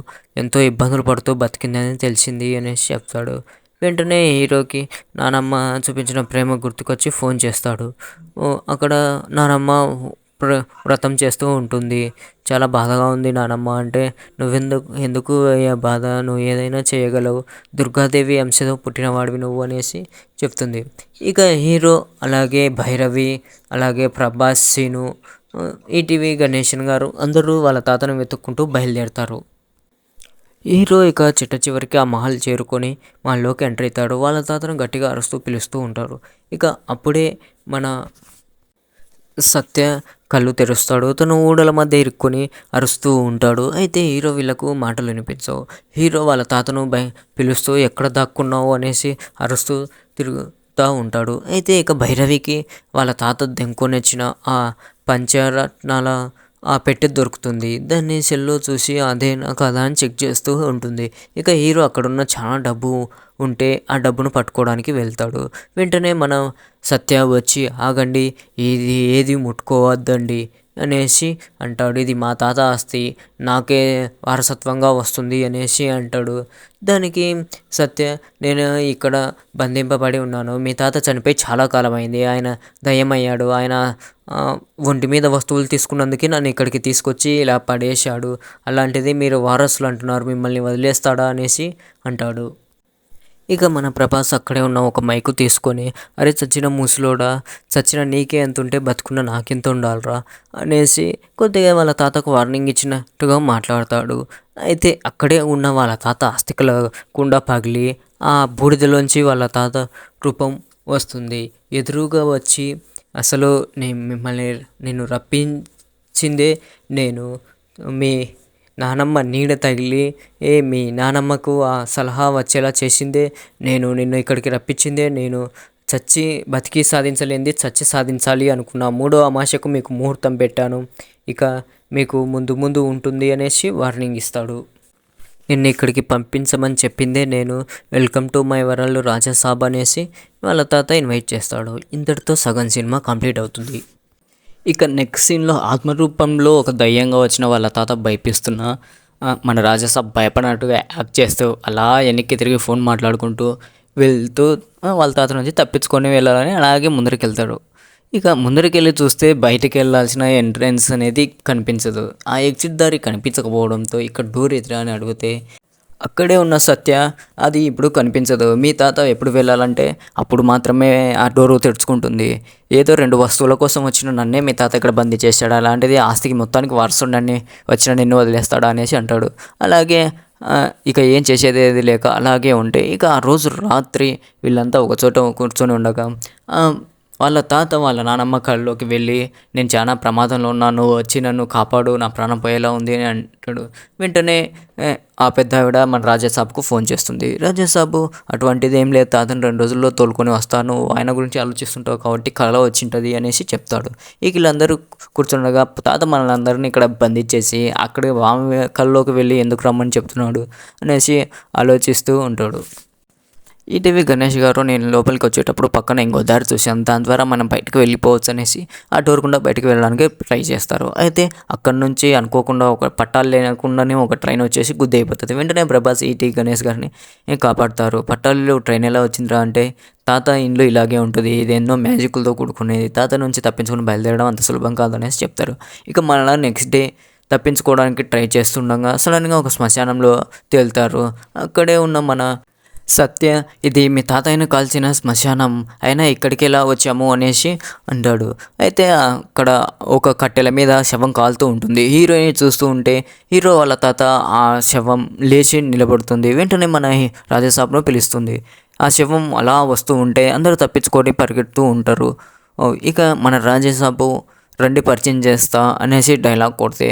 ఎంతో ఇబ్బందులు పడుతూ బతికిందని తెలిసింది అనేసి చెప్తాడు. వెంటనే హీరోకి నానమ్మ చూపించిన ప్రేమ గుర్తుకొచ్చి ఫోన్ చేస్తాడు. అక్కడ నానమ్మ వ్రతం చేస్తూ ఉంటుంది. చాలా బాధగా ఉంది నానమ్మ అంటే, ఎందుకు అయ్యా బాధ, నువ్వు ఏదైనా చేయగలవు, దుర్గాదేవి అంశతో పుట్టినవాడివి నువ్వు అనేసి చెప్తుంది. ఇక హీరో అలాగే భైరవి అలాగే ప్రభాస్, సీను, ఈటీవీ గణేషన్ గారు అందరూ వాళ్ళ తాతను వెతుక్కుంటూ బయలుదేరుతారు. హీరో ఇక చివరికి ఆ మహల్ చేరుకొని మహల్లోకి ఎంటర్ అవుతాడు. వాళ్ళ తాతను గట్టిగా అరుస్తూ పిలుస్తూ ఉంటారు. ఇక అప్పుడే మన సత్య కళ్ళు తెరుస్తాడు. తను ఊడల మధ్య ఇరుక్కొని అరుస్తూ ఉంటాడు. అయితే హీరో వీళ్ళకు మాటలు వినిపించవు. హీరో వాళ్ళ తాతను పిలుస్తూ ఎక్కడ దాక్కున్నావు అనేసి అరుస్తూ తిరుగుతూ ఉంటాడు. అయితే ఇక భైరవికి వాళ్ళ తాత దెంకొనిచ్చిన ఆ పంచరత్నాల ఆ పెట్టె దొరుకుతుంది. దాన్ని సెల్లో చూసి అదేనా కదా అని చెక్ చేస్తూ ఉంటుంది. ఇక హీరో అక్కడున్న చాలా డబ్బు ఉంటే ఆ డబ్బును పట్టుకోవడానికి వెళ్తాడు. వెంటనే మన సత్య వచ్చి ఆగండి, ఇది ఏది ముట్టుకోవద్దండి అనేసి అంటాడు. ఇది మా తాత ఆస్తి, నాకే వారసత్వంగా వస్తుంది అనేసి అంటాడు. దానికి సత్య, నేను ఇక్కడ బంధింపబడి ఉన్నాను, మీ తాత చనిపోయి చాలా కాలమైంది, ఆయన దయ్యమయ్యాడు, ఆయన ఒంటి మీద వస్తువులు తీసుకున్నందుకే నన్ను ఇక్కడికి తీసుకొచ్చి ఇలా పడేశాడు, అలాంటిది మీరు వారసులు అంటున్నారు, మిమ్మల్ని వదిలేస్తాడా అనేసి అంటాడు. ఇక మన ప్రభాస్ అక్కడే ఉన్న ఒక మైకు తీసుకొని, అరే చచ్చిన ముసలోడా, చచ్చిన నీకే ఎంత ఉంటే బతుకున్న నాకెంత ఉండాలిరా అనేసి కొద్దిగా వాళ్ళ తాతకు వార్నింగ్ ఇచ్చినట్టుగా మాట్లాడతాడు. అయితే అక్కడే ఉన్న వాళ్ళ తాత అస్థికల కుండ పగిలి ఆ బూడిదలోంచి వాళ్ళ తాత రూపం వస్తుంది. ఎదురుగా వచ్చి, అసలు నిన్ను రప్పించిందే నేను, మీ నానమ్మ నీడ తగిలి మీ నానమ్మకు ఆ సలహా వచ్చేలా చేసిందే, నిన్ను ఇక్కడికి రప్పించిందే నేను. చచ్చి బతికి సాధించలేనిది చచ్చి సాధించాలి అనుకున్న 3వ అమావాస్యకు మీకు ముహూర్తం పెట్టాను. ఇక మీకు ముందు ముందు ఉంటుంది అనేసి వార్నింగ్ ఇస్తాడు. నిన్ను ఇక్కడికి పంపించమని చెప్పిందే నేను. Welcome to my world Rajasaab అనేసి వాళ్ళ తాత ఇన్వైట్ చేస్తాడు. ఇంతటితో సగం సినిమా కంప్లీట్ అవుతుంది. ఇక నెక్స్ట్ సీన్లో ఆత్మరూపంలో ఒక దయ్యంగా వచ్చిన వాళ్ళ తాత భయపిస్తున్న మన రాజాసాబ్ భయపడినట్టుగా యాక్ట్ చేస్తూ అలా వెనక్కి తిరిగి ఫోన్ మాట్లాడుకుంటూ వెళ్తూ వాళ్ళ తాత నుంచి తప్పించుకొని వెళ్ళాలని అలాగే ముందరికి వెళ్తాడు. ఇక ముందరికి వెళ్ళి చూస్తే బయటికి వెళ్ళాల్సిన ఎంట్రన్స్ అనేది కనిపించదు. ఆ ఎగ్జిట్ దారి కనిపించకపోవడంతో ఇక్కడ డోర్ ఎదురా అని అడిగితే అక్కడే ఉన్న సత్య అది ఇప్పుడు కనిపించదు, మీ తాత ఎప్పుడు వెళ్ళాలంటే అప్పుడు మాత్రమే ఆ డోరు తెరుచుకుంటుంది. ఏదో 2 వస్తువుల కోసం వచ్చిన నన్నే మీ తాత ఇక్కడ బందీ చేశాడు, అలాంటిది ఆస్తికి మొత్తానికి వారసుడని వచ్చిన నిన్ను వదిలేస్తాడా అనేసి అంటాడు. అలాగే ఇక ఏం చేసేది లేక అలాగే ఉంటే ఇక ఆ రోజు రాత్రి వీళ్ళంతా ఒకచోట కూర్చొని ఉండగా వాళ్ళ తాత వాళ్ళ నానమ్మ కళ్ళలోకి వెళ్ళి నేను చాలా ప్రమాదంలో ఉన్నాను, వచ్చి నన్ను కాపాడు, నా ప్రాణం పోయేలా ఉంది అని అంటాడు. వెంటనే ఆ పెద్ద ఆవిడ మన రాజాసాబ్కు ఫోన్ చేస్తుంది. రాజాసాబు అటువంటిది ఏం లేదు తాతను 2 రోజుల్లో తోలుకొని వస్తాను, ఆయన గురించి ఆలోచిస్తుంటావు కాబట్టి కళ వచ్చింటుంది అనేసి చెప్తాడు. ఇక వీళ్ళందరూ కూర్చుండగా తాత మనల్ని అందరినీ ఇక్కడ బంధించేసి అక్కడే ఆమె కళ్ళలోకి వెళ్ళి ఎందుకు రమ్మని చెప్తున్నాడు అనేసి ఆలోచిస్తూ ఉంటాడు. ఈటీవీ గణేష్ గారు నేను లోపలికి వచ్చేటప్పుడు పక్కన ఇంకో దారి చూశాను, దాని ద్వారా మనం బయటకు వెళ్ళిపోవచ్చు అనేసి ఆ డోర్ గుండా బయటకు వెళ్ళడానికి ట్రై చేస్తారు. అయితే అక్కడ నుంచి అనుకోకుండా ఒక పట్టాలు లేకుండానే ఒక ట్రైన్ వచ్చేసి గుద్ది అయిపోతుంది. వెంటనే ప్రభాస్ ఈటీవీ గణేష్ గారిని కాపాడుతారు. పట్టాలు ట్రైన్ ఎలా వచ్చిందిరా అంటే తాత ఇంట్లో ఇలాగే ఉంటుంది, ఇది ఎన్నో మ్యాజిక్లతో కూడుకునేది, తాత నుంచి తప్పించుకుని బయలుదేరడం అంత సులభం కాదు అనేసి చెప్తారు. ఇక మళ్ళీ నెక్స్ట్ డే తప్పించుకోవడానికి ట్రై చేస్తుండగా సడన్గా ఒక శ్మశానంలో తేలుతారు. అక్కడే ఉన్న మన సత్య ఇది మీ తాతయ్యను కాల్చిన శ్మశానం అయినా ఇక్కడికి ఎలా వచ్చాము అనేసి అంటాడు. అయితే అక్కడ ఒక కట్టెల మీద శవం కాలుతూ ఉంటుంది. హీరోయిన్ చూస్తూ ఉంటే హీరో వాళ్ళ తాత ఆ శవం లేచి నిలబడుతుంది. వెంటనే మన రాజాసాబ్ను పిలుస్తుంది. ఆ శవం అలా వస్తూ ఉంటే అందరూ తప్పించుకొని పరిగెడుతూ ఉంటారు. ఇక మన రాజాసాబు రండి పరిచయం చేస్తా అనేసి డైలాగ్ కొడితే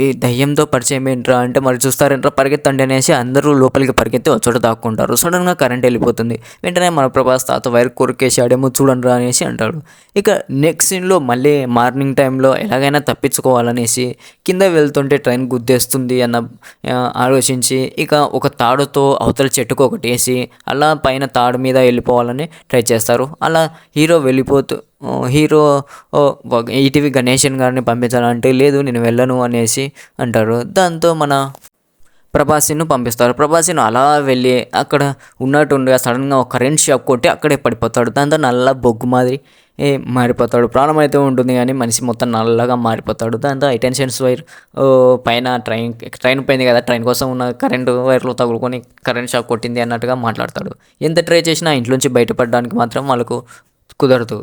ఈ దయ్యంతో పరిచయం ఏంట్రా అంటే మరి చూస్తారేంట్రా పరిగెత్తండి అనేసి అందరూ లోపలికి పరిగెత్తి ఒక చోట దాక్కుంటారు. సడన్గా కరెంట్ వెళ్ళిపోతుంది. వెంటనే మన ప్రభాస్ తాత వైర్ కొరికేసాడేమో చూడండిరా అనేసి అంటాడు. ఇక నెక్స్ట్ సీన్లో మళ్ళీ మార్నింగ్ టైంలో ఎలాగైనా తప్పించుకోవాలనేసి కింద వెళ్తుంటే ట్రైన్ గుద్దేస్తుంది అన్న ఆలోచించి ఇక ఒక తాడుతో అవతల చెట్టుకు ఒకటి వేసి అలా పైన తాడు మీద వెళ్ళిపోవాలని ట్రై చేస్తారు. అలా హీరో ఈటీవీ గణేషన్ గారిని పంపించాలంటే లేదు నేను వెళ్ళను అనేసి అంటారు. దాంతో మన ప్రభాస్ను పంపిస్తారు. ప్రభాస్ను అలా వెళ్ళి అక్కడ ఉన్నట్టుండగా సడన్గా ఒక కరెంట్ షాక్ కొట్టి అక్కడే పడిపోతాడు. దాంతో నల్ల బొగ్గు మాదిరి మారిపోతాడు. ప్రాణం అయితే ఉంటుంది కానీ మనిషి మొత్తం నల్లగా మారిపోతాడు. దాంతో హైటెన్షన్స్ వైర్ పైన ట్రైన్ పోయింది కదా, ట్రైన్ కోసం ఉన్న కరెంటు వైర్లు తగులుకొని కరెంట్ షాక్ కొట్టింది అన్నట్టుగా మాట్లాడతాడు. ఎంత ట్రై చేసినా ఇంట్లోంచి బయటపడడానికి మాత్రం వాళ్ళకు కుదరదు.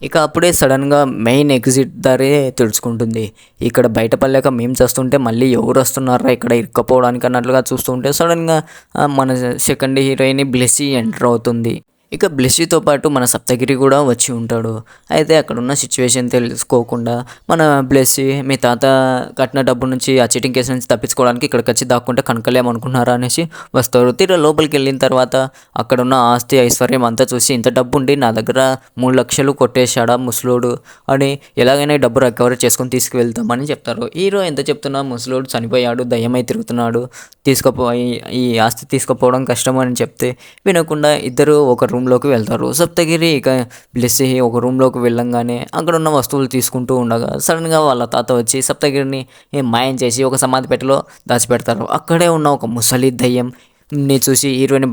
ఇక అప్పుడే సడన్గా మెయిన్ ఎగ్జిట్ దారే తెరుచుకుంటుంది. ఇక్కడ బయటపడలేక మేము చేస్తుంటే మళ్ళీ ఎవరు వస్తున్నారా ఇక్కడ ఇరుక్కపోవడానికి అన్నట్లుగా చూస్తుంటే సడన్గా మన సెకండ్ హీరోయిన్ బ్లెస్సీ ఎంటర్ అవుతుంది. ఇక బ్లెస్సీతో పాటు మన సప్తగిరి కూడా వచ్చి ఉంటాడు. అయితే అక్కడ ఉన్న సిచ్యువేషన్ తెలుసుకోకుండా మన బ్లెస్సీ మీ తాత కట్టిన డబ్బు నుంచి ఆ చీటింగ్ కేసు నుంచి తప్పించుకోవడానికి ఇక్కడికి వచ్చి దాక్కుంటే కనకలేమనుకున్నారా అనేసి వస్తారు. తీరా లోపలికి వెళ్ళిన తర్వాత అక్కడ ఉన్న ఆస్తి ఐశ్వర్యం అంతా చూసి ఇంత డబ్బు ఉండి నా దగ్గర 3 లక్షలు కొట్టేశాడా ముసలోడు అని ఎలాగైనా డబ్బు రికవరీ చేసుకొని తీసుకువెళ్తామని చెప్తారు. హీరో ఎంత చెప్తున్నా ముసలోడు చనిపోయాడు, దయ్యమై తిరుగుతున్నాడు, ఈ ఆస్తి తీసుకుపోవడం కష్టం అని చెప్తే వినకుండా ఇద్దరు ఒక రూమ్లోకి వెళ్తారు. సప్తగిరి ఇక బ్లెస్సీ ఒక రూమ్లోకి వెళ్ళంగానే అక్కడ ఉన్న వస్తువులు తీసుకుంటూ ఉండగా సడన్గా వాళ్ళ తాత వచ్చి సప్తగిరిని మాయం చేసి ఒక సమాధి పెట్టెలో దాచిపెడతారు. అక్కడే ఉన్న ఒక ముసలి దయ్యం ని చూసి హీరోని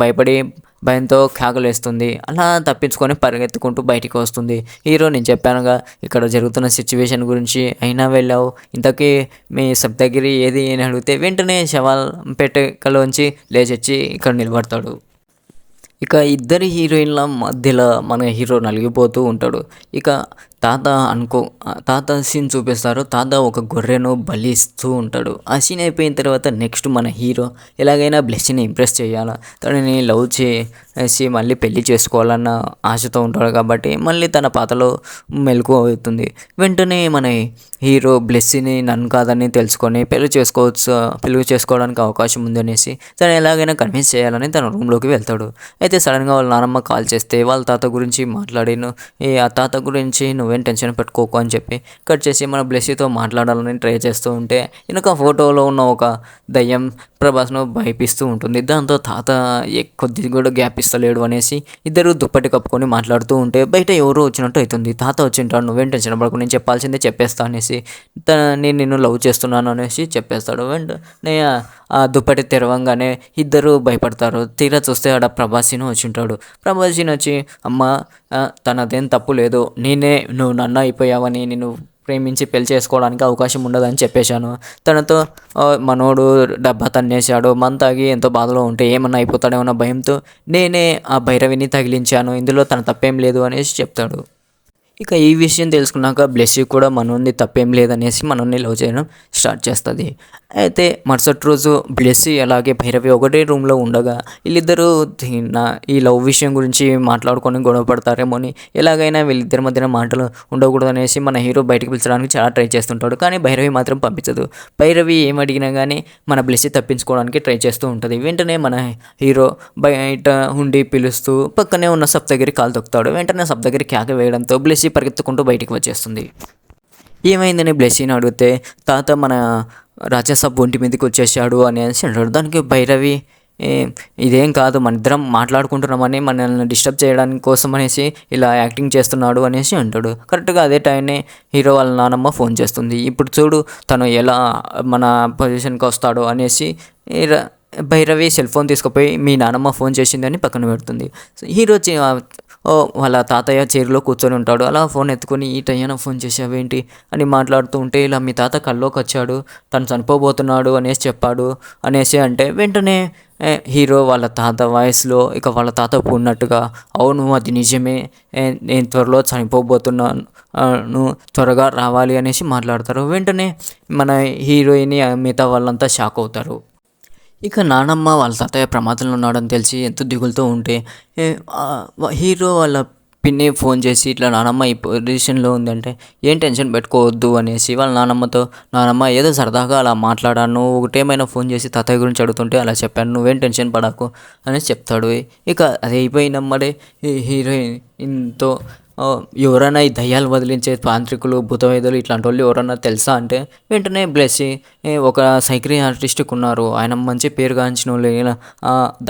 భయంతో కేకలేస్తుంది. అలా తప్పించుకొని పరిగెత్తుకుంటూ బయటికి వస్తుంది. హీరో నేను చెప్పానుగా ఇక్కడ జరుగుతున్న సిచ్యువేషన్ గురించి, అయినా వెళ్ళావు, ఇంతకీ మీ సప్తగిరి ఏది అని అడిగితే వెంటనే శవాల పెట్టెలోంచి లేచొచ్చి ఇక్కడ నిలబడతాడు. ఇక ఇద్దరి హీరోయిన్ల మధ్యలో మన హీరో నలిగిపోతూ ఉంటాడు. ఇక తాత సీన్ చూపిస్తారు. తాత ఒక గొర్రెను బలి ఇస్తూ ఉంటాడు. ఆ సీన్ అయిపోయిన తర్వాత నెక్స్ట్ మన హీరో ఎలాగైనా బ్లెస్సీని ఇంప్రెస్ చేయాలా, తనని లవ్ చేసి మళ్ళీ పెళ్లి చేసుకోవాలన్న ఆశతో ఉంటాడు. కాబట్టి మళ్ళీ తన పాతలో మెలకువ అవుతుంది. వెంటనే మన హీరో బ్లెస్సీని నన్ను కాదని తెలుసుకొని పెళ్లి చేసుకోవడానికి అవకాశం ఉందనేసి తను ఎలాగైనా కన్విన్స్ చేయాలని తన రూమ్లోకి వెళ్తాడు. అయితే సడన్గా వాళ్ళ నానమ్మ కాల్ చేస్తే వాళ్ళ తాత గురించి మాట్లాడిను. ఆ తాత గురించి నువ్వేం టెన్షన్ పెట్టుకోకు అని చెప్పి కట్ చేసి మన బ్లెస్సీతో మాట్లాడాలని ట్రై చేస్తూ ఉంటే వెనుక ఫోటోలో ఉన్న ఒక దయ్యం ప్రభాస్ను భయపిస్తూ ఉంటుంది. దాంతో తాత కొద్దిగా కూడా గ్యాప్ ఇస్తలేడు అనేసి ఇద్దరు దుప్పటి కప్పుకొని మాట్లాడుతూ ఉంటే బయట ఎవరో వచ్చినట్టు అవుతుంది. తాత వచ్చింటాడు, నువ్వేం టెన్షన్ పడకు, నేను చెప్పాల్సిందే చెప్పేస్తా అనేసి నేను నిన్ను లవ్ చేస్తున్నాను అనేసి చెప్పేస్తాడు. వెంటనే ఆ దుప్పటి తెరవంగానే ఇద్దరు భయపడతారు. తీరా చూస్తే ఆడ ప్రభాసిను వచ్చి ఉంటాడు. ప్రభాసిని వచ్చి అమ్మ తనదేం తప్పు లేదు, నువ్వు నన్ను అయిపోయావని నేను ప్రేమించి పెళ్లి చేసుకోవడానికి అవకాశం ఉండదని చెప్పేశాను. తనతో మనోడు డబ్బా తన్నేశాడు, తాగి ఎంతో బాధలో ఉంటే ఏమన్నా అయిపోతాడేమన్న భయంతో నేనే ఆ భైరవిని తగిలించాను, ఇందులో తన తప్పేం లేదు అనేసి చెప్తాడు. ఇక ఈ విషయం తెలుసుకున్నాక బ్లెస్సీ కూడా మనోని తప్పేం లేదనేసి మనోని లవ్ చేయడం స్టార్ట్ చేస్తుంది. అయితే మరుసటి రోజు బ్లెస్సీ అలాగే భైరవి ఒకటే రూమ్లో ఉండగా వీళ్ళిద్దరూ ఈ లవ్ విషయం గురించి మాట్లాడుకొని గొడవ పడతారేమో అని ఎలాగైనా వీళ్ళిద్దరి మధ్యన మాటలు ఉండకూడదు అనేసి మన హీరో బయటకు పిలిచడానికి చాలా ట్రై చేస్తుంటాడు. కానీ భైరవి మాత్రం పంపించదు. భైరవి ఏమడిగినా కానీ మన బ్లెస్సీ తప్పించుకోవడానికి ట్రై చేస్తూ ఉంటుంది. వెంటనే మన హీరో బయట ఉండి పిలుస్తూ పక్కనే ఉన్న సప్తగిరి కాలు తొక్కుతాడు. వెంటనే సప్తగిరి కేక వేయడంతో బ్లెస్సీ పరిగెత్తుకుంటూ బయటికి వచ్చేస్తుంది. ఏమైందని బ్లెస్సీని అడిగితే తాత మన రాజాసాబ్ ఒంటి మీదకి వచ్చేసాడు అనేసి అంటాడు. దానికి భైరవి ఇదేం కాదు, మన ఇద్దరం మాట్లాడుకుంటున్నామని మనల్ని డిస్టర్బ్ చేయడానికి కోసం అనేసి ఇలా యాక్టింగ్ చేస్తున్నాడు అనేసి అంటాడు. కరెక్ట్గా అదే టైంనే హీరో వాళ్ళ నానమ్మ ఫోన్ చేస్తుంది. ఇప్పుడు చూడు తను ఎలా మన పొజిషన్కి వస్తాడో అనేసి భైరవి సెల్ ఫోన్ తీసుకుపోయి మీ నానమ్మ ఫోన్ చేసిందని పక్కన పెడుతుంది. హీరో వాళ్ళ తాతయ్య చైర్లో కూర్చొని ఉంటాడు. అలా ఫోన్ ఎత్తుకొని ఈ టైంన ఫోన్ చేసావేంటి అని మాట్లాడుతూ ఉంటే ఇలా మీ తాత కల్లోకి వచ్చాడు, తను చనిపోబోతున్నాడు అనేసి చెప్పాడు అనేసి అంటే వెంటనే హీరో వాళ్ళ తాత వాయిస్లో ఇక వాళ్ళ తాత ఉన్నట్టుగా అవును అది నిజమే, నేను త్వరలో చనిపోబోతున్నాను, త్వరగా రావాలి అనేసి మాట్లాడతారు. వెంటనే మన హీరోయిన్ మిగతా వాళ్ళంతా షాక్ అవుతారు. ఇక నానమ్మ వాళ్ళ తాతయ్య ప్రమాదంలో ఉన్నాడని తెలిసి ఎంతో దిగులుతో ఉంటే హీరో వాళ్ళ పిన్ని ఫోన్ చేసి ఇట్లా నానమ్మ ఈ పొజిషన్లో ఉందంటే ఏం టెన్షన్ పెట్టుకోవద్దు అనేసి వాళ్ళ నానమ్మ ఏదో సరదాగా అలా మాట్లాడాను, ఒకటేమైనా ఫోన్ చేసి తాతయ్య గురించి అడుగుతుంటే అలా చెప్పాను, నువ్వేం టెన్షన్ పడకు అనేసి చెప్తాడు. ఇక అది అయిపోయినమ్మడే హీరోయిన్తో ఎవరైనా ఈ దయ్యాలు వదిలించే తాంత్రికులు భూతవేదులు ఇట్లాంటి వాళ్ళు ఎవరన్నా తెలుసా అంటే వెంటనే బ్లెస్సీ ఒక సైక్రియాటిస్ట్కి ఉన్నారు, ఆయన మంచి పేరుగాంచిన వాళ్ళు,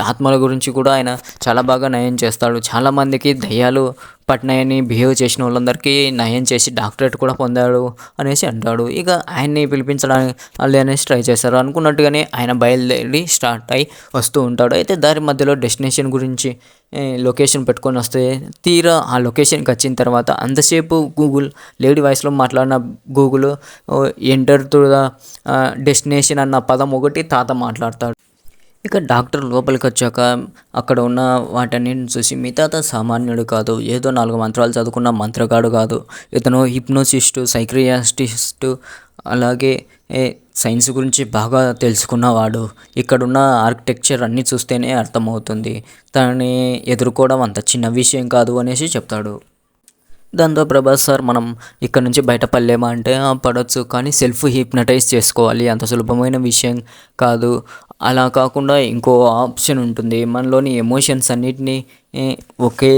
ఆత్మల గురించి కూడా ఆయన చాలా బాగా నయం చేస్తాడు, చాలామందికి దయ్యాలు పట్నాయని బిహేవ్ చేసిన వాళ్ళందరికీ నయం చేసి డాక్టరేట్ కూడా పొందాడు అనేసి అంటాడు. ఇక ఆయన్ని పిలిపించడానికి వాళ్ళు అనేసి ట్రై చేస్తారు. అనుకున్నట్టుగానే ఆయన బయలుదేరి స్టార్ట్ అయి వస్తూ ఉంటాడు. అయితే దారి మధ్యలో డెస్టినేషన్ గురించి లొకేషన్ పెట్టుకొని వస్తే తీరా ఆ లొకేషన్కి వచ్చిన తర్వాత అంతసేపు గూగుల్ లేడీ వాయిస్లో మాట్లాడిన Google enter to the destination అన్న పదం ఒకటి తాత మాట్లాడతాడు. ఇక డాక్టర్ లోపలికి వచ్చాక అక్కడ ఉన్న వాటన్నిటిని చూసి మీ తాత సామాన్యుడు కాదు, ఏదో 4 మంత్రాలు చదువుకున్న మంత్రగాడు కాదు, ఇతను హిప్నోసిస్టు, సైక్రియాటిస్టు, అలాగే సైన్స్ గురించి బాగా తెలుసుకున్నవాడు, ఇక్కడున్న ఆర్కిటెక్చర్ అన్నీ చూస్తేనే అర్థమవుతుంది, తనని ఎదుర్కోవడం అంత చిన్న విషయం కాదు అనేసి చెప్తాడు. దాంతో ప్రభాస్ సార్ మనం ఇక్కడ నుంచి బయటపడలేమా అంటే పడవచ్చు, కానీ సెల్ఫ్ హిప్నటైజ్ చేసుకోవాలి, అంత సులభమైన విషయం కాదు, అలా కాకుండా ఇంకో ఆప్షన్ ఉంటుంది, మనలోని ఎమోషన్స్ అన్నిటినీ ఒకే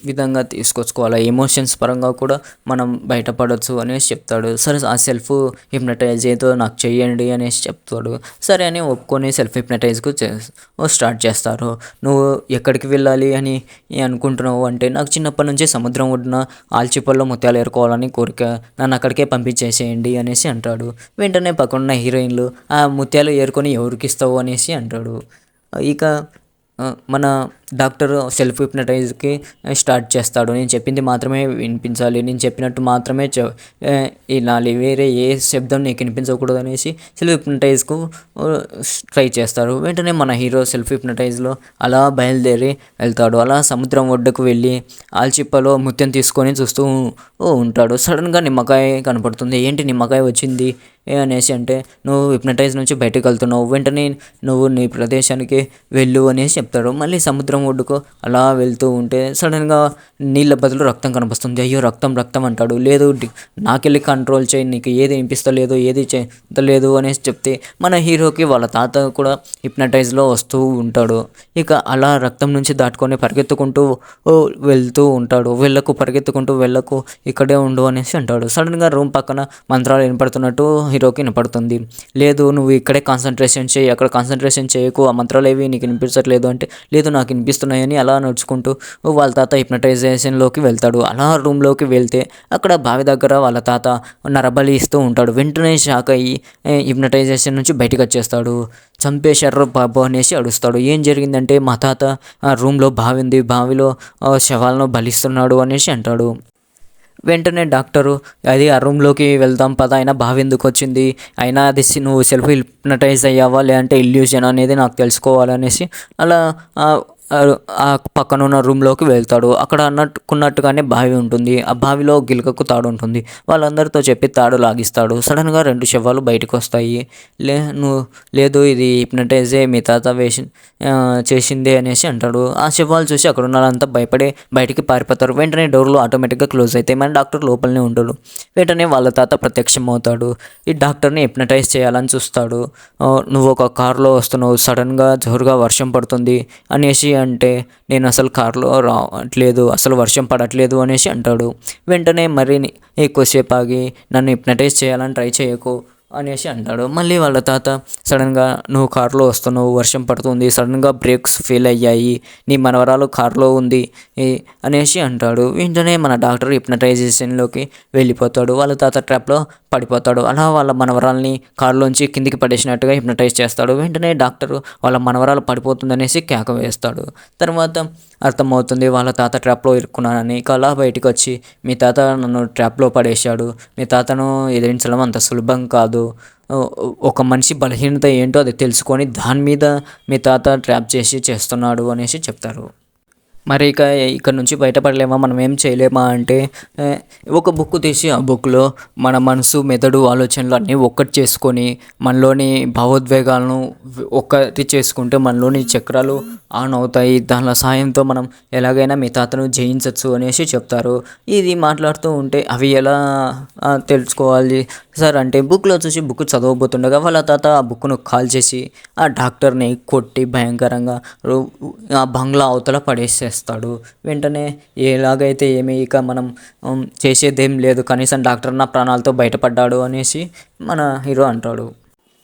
విధంగా తీసుకొచ్చుకోవాలి, ఎమోషన్స్ పరంగా కూడా మనం బయటపడవచ్చు అనేసి చెప్తాడు. సరే ఆ సెల్ఫ్ హిప్నటైజ్ ఏదో నాకు చెయ్యండి అనేసి చెప్తాడు. సరే అని ఒప్పుకొని సెల్ఫ్ హిప్నటైజ్కు స్టార్ట్ చేస్తారు. నువ్వు ఎక్కడికి వెళ్ళాలి అని అనుకుంటున్నావు అంటే నాకు చిన్నప్పటి నుంచి సముద్రం ఒడ్డున ఆల్చిప్పల్లో ముత్యాలు ఏరుకోవాలని కోరిక, నన్ను అక్కడికే పంపించేసేయండి అనేసి అంటాడు. వెంటనే పక్కన హీరోయిన్లు ఆ ముత్యాలు ఏరుకొని ఎవరికి ఇస్తావు అనేసి అంటాడు. ఇక మన డాక్టర్ సెల్ఫ్ హిప్నటైజ్కి స్టార్ట్ చేస్తాడు. నేను చెప్పింది మాత్రమే వినిపించాలి, నేను చెప్పినట్టు మాత్రమే వినాలి, వేరే ఏ శబ్దం నీకు వినిపించకూడదు అనేసి సెల్ఫ్ హిప్నటైజ్కు ట్రై చేస్తారు. వెంటనే మన హీరో సెల్ఫ్ హిప్నటైజ్లో అలా బయలుదేరి వెళ్తాడు. అలా సముద్రం ఒడ్డుకు వెళ్ళి ఆల్చిప్పలో ముత్యం తీసుకొని చూస్తూ ఉంటాడు. సడన్గా నిమ్మకాయ కనపడుతుంది. ఏంటి నిమ్మకాయ వచ్చింది అనేసి అంటే, నువ్వు హిప్నటైజ్ నుంచి బయటకు వెళ్తున్నావు, వెంటనే నువ్వు నీ ప్రదేశానికి వెళ్ళు అనేసి చెప్తాడు. మళ్ళీ సముద్రం ఒడ్డుకు అలా వెళ్తూ ఉంటే సడన్గా నీళ్ళ బదులు రక్తం కనిపిస్తుంది. అయ్యో రక్తం రక్తం అంటాడు. లేదు నాకెళ్ళి కంట్రోల్ చేయి, నీకు ఏది వినిపిస్తలేదు, ఏది చేయలేదు అనేసి చెప్తే మన హీరోకి వాళ్ళ తాత కూడా హిప్నటైజ్లో వస్తూ ఉంటాడు. ఇక అలా రక్తం నుంచి దాటుకొని పరిగెత్తుకుంటూ వెళ్తూ ఉంటాడు. పరిగెత్తుకుంటూ వెళ్ళకు, ఇక్కడే ఉండు అనేసి అంటాడు. సడన్గా రూమ్ పక్కన మంత్రాలు వినపడుతున్నట్టు హీరోకి వినపడుతుంది. లేదు నువ్వు ఇక్కడే కాన్సన్ట్రేషన్ చేయి, అక్కడ కాన్సన్ట్రేషన్ చేయకు, ఆ మంత్రాలు ఏవి నీకు వినిపించట్లేదు అంటే, లేదు నాకు వినిపిస్తున్నాయని అలా నడుచుకుంటూ వాళ్ళ తాత హిప్నటైజేషన్లోకి వెళ్తాడు. అలా రూమ్లోకి వెళ్తే అక్కడ బావి దగ్గర వాళ్ళ తాత నరబలి ఇస్తూ ఉంటాడు. వెంటనే షాక్ అయ్యి హిప్నటైజేషన్ నుంచి బయటకు వచ్చేస్తాడు. చంపేశారు బాబు అనేసి అడుస్తాడు. ఏం జరిగిందంటే, మా తాత రూమ్లో బావి ఉంది, బావిలో శవాలను బలిస్తున్నాడు అనేసి అంటాడు. వెంటనే డాక్టరు అది ఆ రూమ్లోకి వెళ్దాం పద, అయినా బావి ఎందుకు వచ్చింది, అయినా అది నువ్వు సెల్ఫ్ హిప్నటైజ్ అయ్యావా లేదంటే ఇల్యూజన్ అనేది నాకు తెలుసుకోవాలనేసి అలా ఆ పక్కన ఉన్న రూమ్లోకి వెళ్తాడు. అక్కడ అనుకున్నట్టుగానే బావి ఉంటుంది. ఆ బావిలో గిలకకు తాడు ఉంటుంది. వాళ్ళందరితో చెప్పి తాడు లాగిస్తాడు. సడన్గా 2 శవాలు బయటకు వస్తాయి. లేదు ఇది హిప్నటైజే, మీ తాత చేసిందే అనేసి అంటాడు. ఆ శవాలు చూసి అక్కడ ఉన్న వాళ్ళంతా భయపడి బయటికి పారిపోతారు. వెంటనే డోర్లు ఆటోమేటిక్గా క్లోజ్ అవుతాయి. మన డాక్టర్ లోపలనే ఉంటాడు. వెంటనే వాళ్ళ తాత ప్రత్యక్షం అవుతాడు. ఈ డాక్టర్ని హిప్నటైజ్ చేయాలని చూస్తాడు. నువ్వు ఒక కారులో వస్తున్నావు, సడన్గా జోరుగా వర్షం పడుతుంది అనేసి అంటే, నేను అసలు కారులో రావట్లేదు, అసలు వర్షం పడట్లేదు అనేసి అంటాడు. వెంటనే మరి ఎక్కువసేపు ఆగి నన్ను హిప్నటైజ్ చేయాలని ట్రై చేయకు అనేసి అంటాడు. మళ్ళీ వాళ్ళ తాత సడన్గా, నువ్వు కారులో వస్తున్నావు, వర్షం పడుతుంది, సడన్గా బ్రేక్స్ ఫెయిల్ అయ్యాయి, నీ మనవరాలు కారులో ఉంది అనేసి అంటాడు. వెంటనే మన డాక్టర్ హిప్నటైజేషన్లోకి వెళ్ళిపోతాడు. వాళ్ళ తాత ట్రాప్లో పడిపోతాడు. అలా వాళ్ళ మనవరాల్ని కారులోంచి కిందికి పడేసినట్టుగా హిప్నటైజ్ చేస్తాడు. వెంటనే డాక్టర్ వాళ్ళ మనవరాలు పడిపోతుందనేసి కేక వేస్తాడు. తర్వాత అర్థమవుతుంది వాళ్ళ తాత ట్రాప్లో ఇరుక్కున్నానని. ఇక అలా బయటికి వచ్చి, మీ తాత నన్ను ట్రాప్లో పడేశాడు, మీ తాతను ఎదిరించడం అంత సులభం కాదు, ఒక మనిషి బలహీనత ఏంటో అది తెలుసుకొని దాని మీద మీ తాత ట్రాప్ చేస్తున్నాడు అనేసి చెప్తారు. మరి ఇక్కడ నుంచి బయటపడలేమా, మనం ఏం చేయలేమా అంటే, ఒక బుక్ తీసి ఆ బుక్లో మన మనసు, మెదడు, ఆలోచనలు అన్నీ ఒక్కటి చేసుకొని మనలోని భావోద్వేగాలను ఒక్కటి చేసుకుంటే మనలోని చక్రాలు ఆన్ అవుతాయి. దాని సాయంతో మనం ఎలాగైనా మీ తాతను జయించవచ్చు అనేసి చెప్తారు. ఇది మాట్లాడుతూ ఉంటే అవి ఎలా తెలుసుకోవాలి సార్ అంటే, బుక్లో చూసి బుక్ చదవబోతుండగా వాళ్ళ తాత ఆ బుక్ను కాల్ చేసి ఆ డాక్టర్ని కొట్టి భయంకరంగా ఆ బంగ్లా అవతల పడేసేస్తాడు. వెంటనే ఎలాగైతే ఏమి, ఇక మనం చేసేదేం లేదు, కనీసం డాక్టర్ నా ప్రాణాలతో బయటపడ్డాడు అనేసి మన హీరో అంటాడు.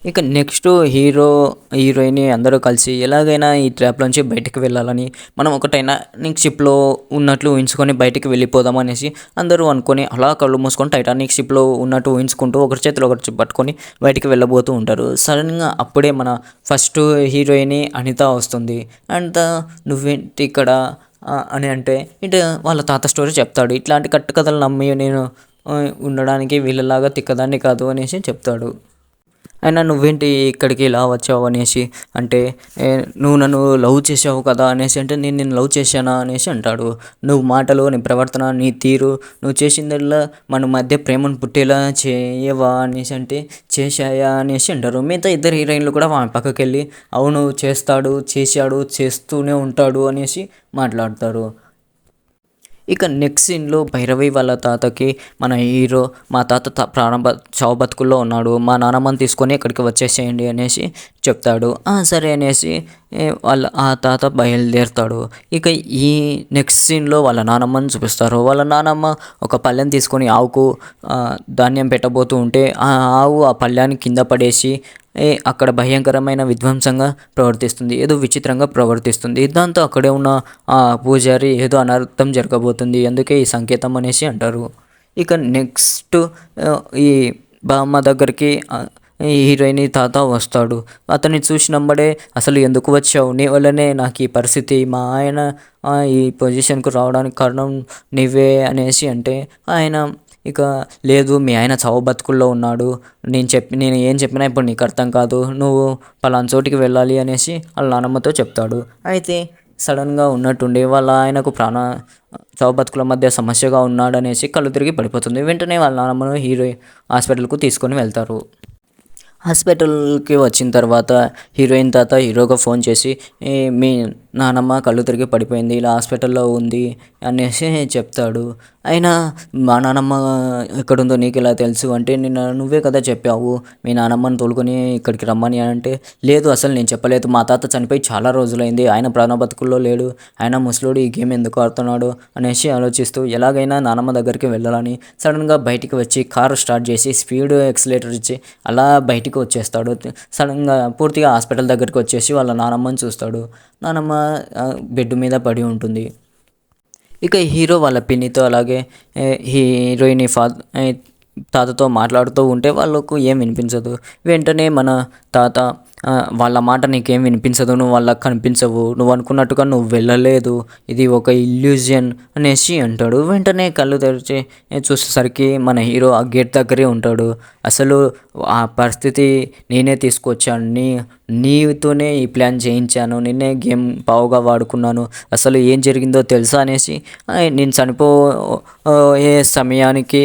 ఇక నెక్స్ట్ హీరోయిన్ అందరూ కలిసి ఎలాగైనా ఈ ట్రాప్లోంచి బయటకు వెళ్ళాలని, మనం ఒక టైటానిక్ షిప్లో ఉన్నట్లు ఊహించుకొని బయటికి వెళ్ళిపోదాం అనేసి అందరూ అనుకొని అలా కళ్ళు మూసుకొని టైటానిక్ షిప్లో ఉన్నట్టు ఊహించుకుంటూ ఒకరి చేతిలో ఒకటి పట్టుకొని బయటికి వెళ్ళబోతూ ఉంటారు. సడన్గా అప్పుడే మన ఫస్ట్ హీరోయిన్ అనిత వస్తుంది. అనిత, నువ్వేంటి ఇక్కడ అని అంటే, ఇటు వాళ్ళ తాత స్టోరీ చెప్తాడు. ఇట్లాంటి కట్టుకథలు నమ్మి నేను ఉండడానికి వీళ్ళలాగా తిక్కదాన్ని కాదు అనేసి చెప్తాడు. అయినా నువ్వేంటి ఇక్కడికి ఇలా వచ్చావు అనేసి అంటే, నువ్వు నన్ను లవ్ చేసావు కదా అనేసి అంటే, నేను నిన్ను లవ్ చేశానా అనేసి అంటాడు. నువ్వు మాటలు, నీ ప్రవర్తన, నీ తీరు, నువ్వు చేసిందల్లా మన మధ్య ప్రేమను పుట్టేలా చేయవా అనేసి అంటే, చేశాయా అనేసి అంటారు. మిగతా ఇద్దరు హీరోయిన్లు కూడా ఆమె పక్కకి వెళ్ళి, అవును చేశాడు, చేస్తూనే ఉంటాడు అనేసి మాట్లాడతారు. ఇక నెక్స్ట్ సీన్లో భైరవి వాళ్ళ తాతకి మన హీరో, మా తాత చావు బతుకుల్లో ఉన్నాడు, మా నాన్నమ్మని తీసుకొని ఇక్కడికి వచ్చేసేయండి అనేసి చెప్తాడు. సరే అనేసి ఆ తాత బయలుదేరుతాడు. ఇక ఈ నెక్స్ట్ సీన్లో వాళ్ళ నానమ్మని చూపిస్తారు. వాళ్ళ నానమ్మ ఒక పళ్ళెం తీసుకొని ఆవుకు ధాన్యం పెట్టబోతూ ఉంటే ఆ ఆవు ఆ పళ్ళాన్ని కింద పడేసి అక్కడ భయంకరమైన విధ్వంసంగా ప్రవర్తిస్తుంది, ఏదో విచిత్రంగా ప్రవర్తిస్తుంది. దాంతో అక్కడే ఉన్న ఆ పూజారి ఏదో అనర్థం జరగబోతుంది, అందుకే ఈ సంకేతం అనేసి అంటారు. ఇక నెక్స్ట్ ఈ బామ్మ దగ్గరికి హీరోయిన్ తాత వస్తాడు. అతన్ని చూసినంబడే అసలు ఎందుకు వచ్చావు, నీ వల్లనే నాకు ఈ పరిస్థితి, మా ఆయన ఈ పొజిషన్కు రావడానికి కారణం నువ్వే అనేసి అంటే ఆయన ఇక లేదు మీ ఆయన చావు బతుకుల్లో ఉన్నాడు, నేను ఏం చెప్పినా ఇప్పుడు నీకు అర్థం కాదు, నువ్వు పలానా చోటికి వెళ్ళాలి అనేసి వాళ్ళ నాన్నమ్మతో చెప్తాడు. అయితే సడన్గా ఉన్నట్టుండి వాళ్ళ ఆయనకు చావు బతుకుల మధ్య సమస్యగా ఉన్నాడనేసి కళ్ళు తిరిగి పడిపోతుంది. వెంటనే వాళ్ళ నాన్నమ్మను హీరో హాస్పిటల్కు తీసుకొని వెళ్తారు. హాస్పిటల్కి వచ్చిన తర్వాత హీరోయిన్ తాత హీరోగా ఫోన్ చేసి మీ నానమ్మ కళ్ళు తిరిగి పడిపోయింది, ఇలా హాస్పిటల్లో ఉంది అనేసి చెప్తాడు. అయినా మా నానమ్మ ఎక్కడుందో నీకు ఎలా తెలుసు అంటే, నువ్వే కదా చెప్పావు మీ నానమ్మని తోలుకొని ఇక్కడికి రమ్మని అంటే, లేదు అసలు నేను చెప్పలేదు, మా తాత చనిపోయి చాలా రోజులైంది, ఆయన ప్రాణ బతుకుల్లో లేడు, ఆయన ముసలోడు ఈ గేమ్ ఎందుకు ఆడుతున్నాడు అనేసి ఆలోచిస్తూ ఎలాగైనా నానమ్మ దగ్గరికి వెళ్ళాలని సడన్గా బయటికి వచ్చి కారు స్టార్ట్ చేసి స్పీడ్ ఎక్సిలేటర్ ఇచ్చి అలా బయటికి వచ్చేస్తాడు. సడన్గా పూర్తిగా హాస్పిటల్ దగ్గరికి వచ్చేసి వాళ్ళ నానమ్మని చూస్తాడు. నానమ్మ బెడ్ మీద పడి ఉంటుంది. ఇక హీరో వాళ్ళ పిన్నితో అలాగే హీరోయిన్ తాతతో మాట్లాడుతూ ఉంటే వాళ్ళకు ఏం వినిపించదు. వెంటనే మన తాత వాళ్ళ మాట నీకేం వినిపించదు, నువ్వు వాళ్ళకి కనిపించవు, నువ్వు అనుకున్నట్టుగా నువ్వు వెళ్ళలేదు, ఇది ఒక ఇల్యూజన్ అనేసి అంటాడు. వెంటనే కళ్ళు తెరిచి చూసేసరికి మన హీరో ఆ గేట్ దగ్గరే ఉంటాడు. అసలు ఆ పరిస్థితి నేనే తీసుకొచ్చాను, నీతోనే ఈ ప్లాన్ చేయించాను, నిన్నే గేమ్ పావుగా వాడుకున్నాను, అసలు ఏం జరిగిందో తెలుసా అనేసి నేను చనిపోయే సమయానికి